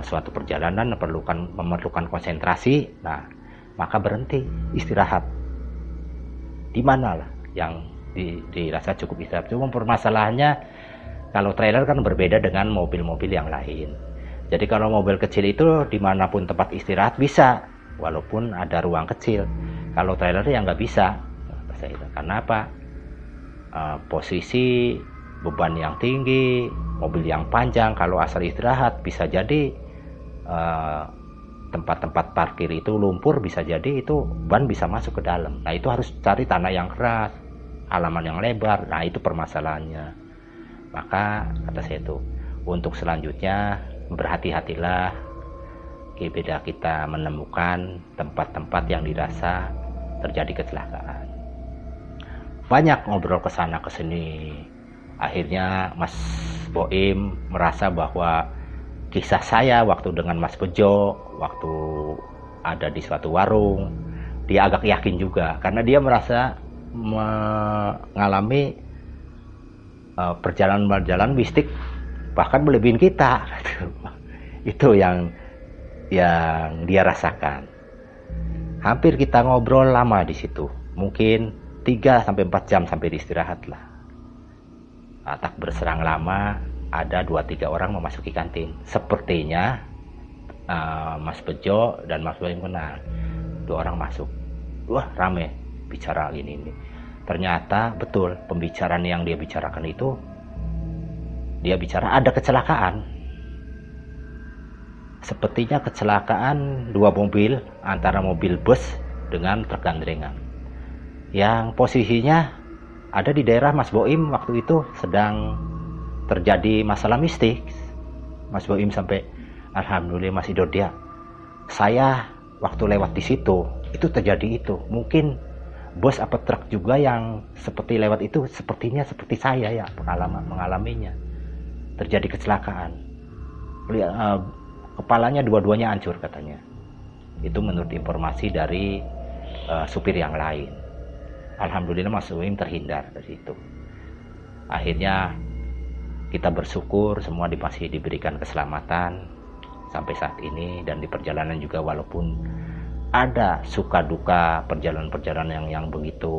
suatu perjalanan memerlukan konsentrasi. Nah, maka berhenti, istirahat. Di mana lah yang dirasa cukup istirahat? Cuma permasalahannya kalau trailer kan berbeda dengan mobil-mobil yang lain. Jadi kalau mobil kecil itu dimanapun tempat istirahat bisa, walaupun ada ruang kecil. Kalau trailer ya nggak bisa. Karena apa? Posisi beban yang tinggi, mobil yang panjang, kalau asal istirahat bisa jadi tempat-tempat parkir itu lumpur, bisa jadi itu ban bisa masuk ke dalam. Nah itu harus cari tanah yang keras, halaman yang lebar. Nah itu permasalahannya. Maka kata saya itu, untuk selanjutnya berhati-hatilah bila kita menemukan tempat-tempat yang dirasa terjadi kecelakaan. banyak ngobrol ke sana ke sini. Akhirnya Mas Boim merasa bahwa kisah saya waktu dengan Mas Bejo, waktu ada di suatu warung, dia agak yakin juga karena dia merasa mengalami perjalanan mistik bahkan melebihin kita. Itu yang dia rasakan. Hampir kita ngobrol lama di situ, mungkin 3-4 jam sampai istirahat lah. Tak berserang lama, ada 2-3 orang memasuki kantin. Sepertinya Mas Bejo dan Mas Boim kenal. 2 orang masuk. Wah, rame bicara ini. Ternyata betul pembicaraan yang dia bicarakan itu, dia bicara ada kecelakaan. Sepertinya kecelakaan 2 mobil, antara mobil bus dengan truk gandrengan. Yang posisinya ada di daerah Mas Boim waktu itu sedang terjadi masalah mistik. Mas Boim sampai, alhamdulillah Mas Idodia, saya waktu lewat di situ itu terjadi itu. Mungkin bos apa truk juga yang seperti lewat itu, sepertinya seperti saya ya mengalaminya. Terjadi kecelakaan. Kepalanya dua-duanya hancur katanya. Itu menurut informasi dari supir yang lain. Alhamdulillah Mas Boim terhindar dari itu. Akhirnya kita bersyukur semua masih diberikan keselamatan sampai saat ini, dan di perjalanan juga walaupun ada suka duka perjalanan-perjalanan yang begitu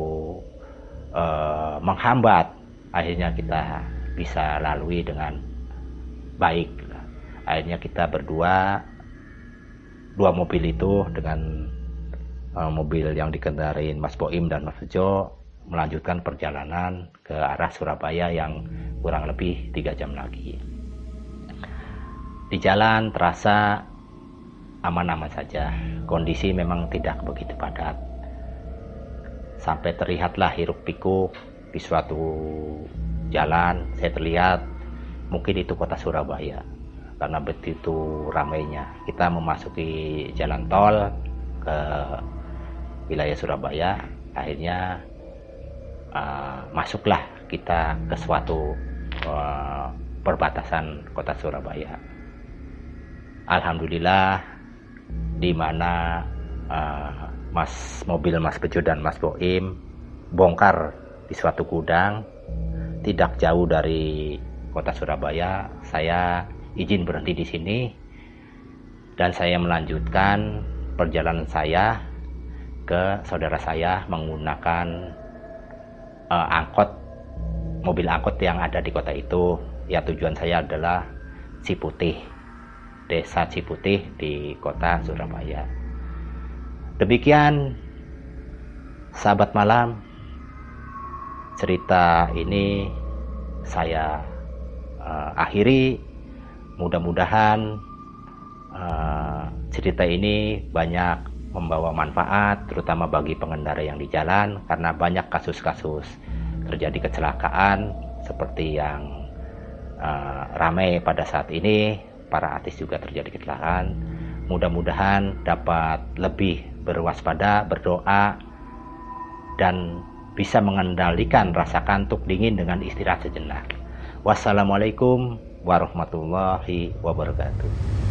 menghambat, akhirnya kita bisa lalui dengan baik. Akhirnya kita berdua, 2 mobil itu dengan mobil yang dikendarain Mas Boim dan Mas Bejo melanjutkan perjalanan ke arah Surabaya yang kurang lebih 3 jam lagi. Di jalan terasa aman-aman saja, kondisi memang tidak begitu padat. Sampai terlihatlah hiruk pikuk di suatu jalan, saya terlihat mungkin itu kota Surabaya karena begitu ramainya. Kita memasuki jalan tol ke wilayah Surabaya, akhirnya masuklah kita ke suatu perbatasan kota Surabaya. Alhamdulillah, di mana mobil Mas Bejo dan Mas Boim bongkar di suatu gudang tidak jauh dari kota Surabaya. Saya izin berhenti di sini dan saya melanjutkan perjalanan saya ke saudara saya menggunakan mobil angkot yang ada di kota itu. Ya, tujuan saya adalah Ciputih, desa Ciputih di kota Surabaya. Demikian sahabat malam, cerita ini saya akhiri. Mudah-mudahan cerita ini banyak membawa manfaat, terutama bagi pengendara yang di jalan, karena banyak kasus-kasus terjadi kecelakaan seperti yang ramai pada saat ini. Para artis juga terjadi kecelakaan. Mudah-mudahan dapat lebih berwaspada, berdoa, dan bisa mengendalikan rasa kantuk dingin dengan istirahat sejenak. Wassalamualaikum warahmatullahi wabarakatuh.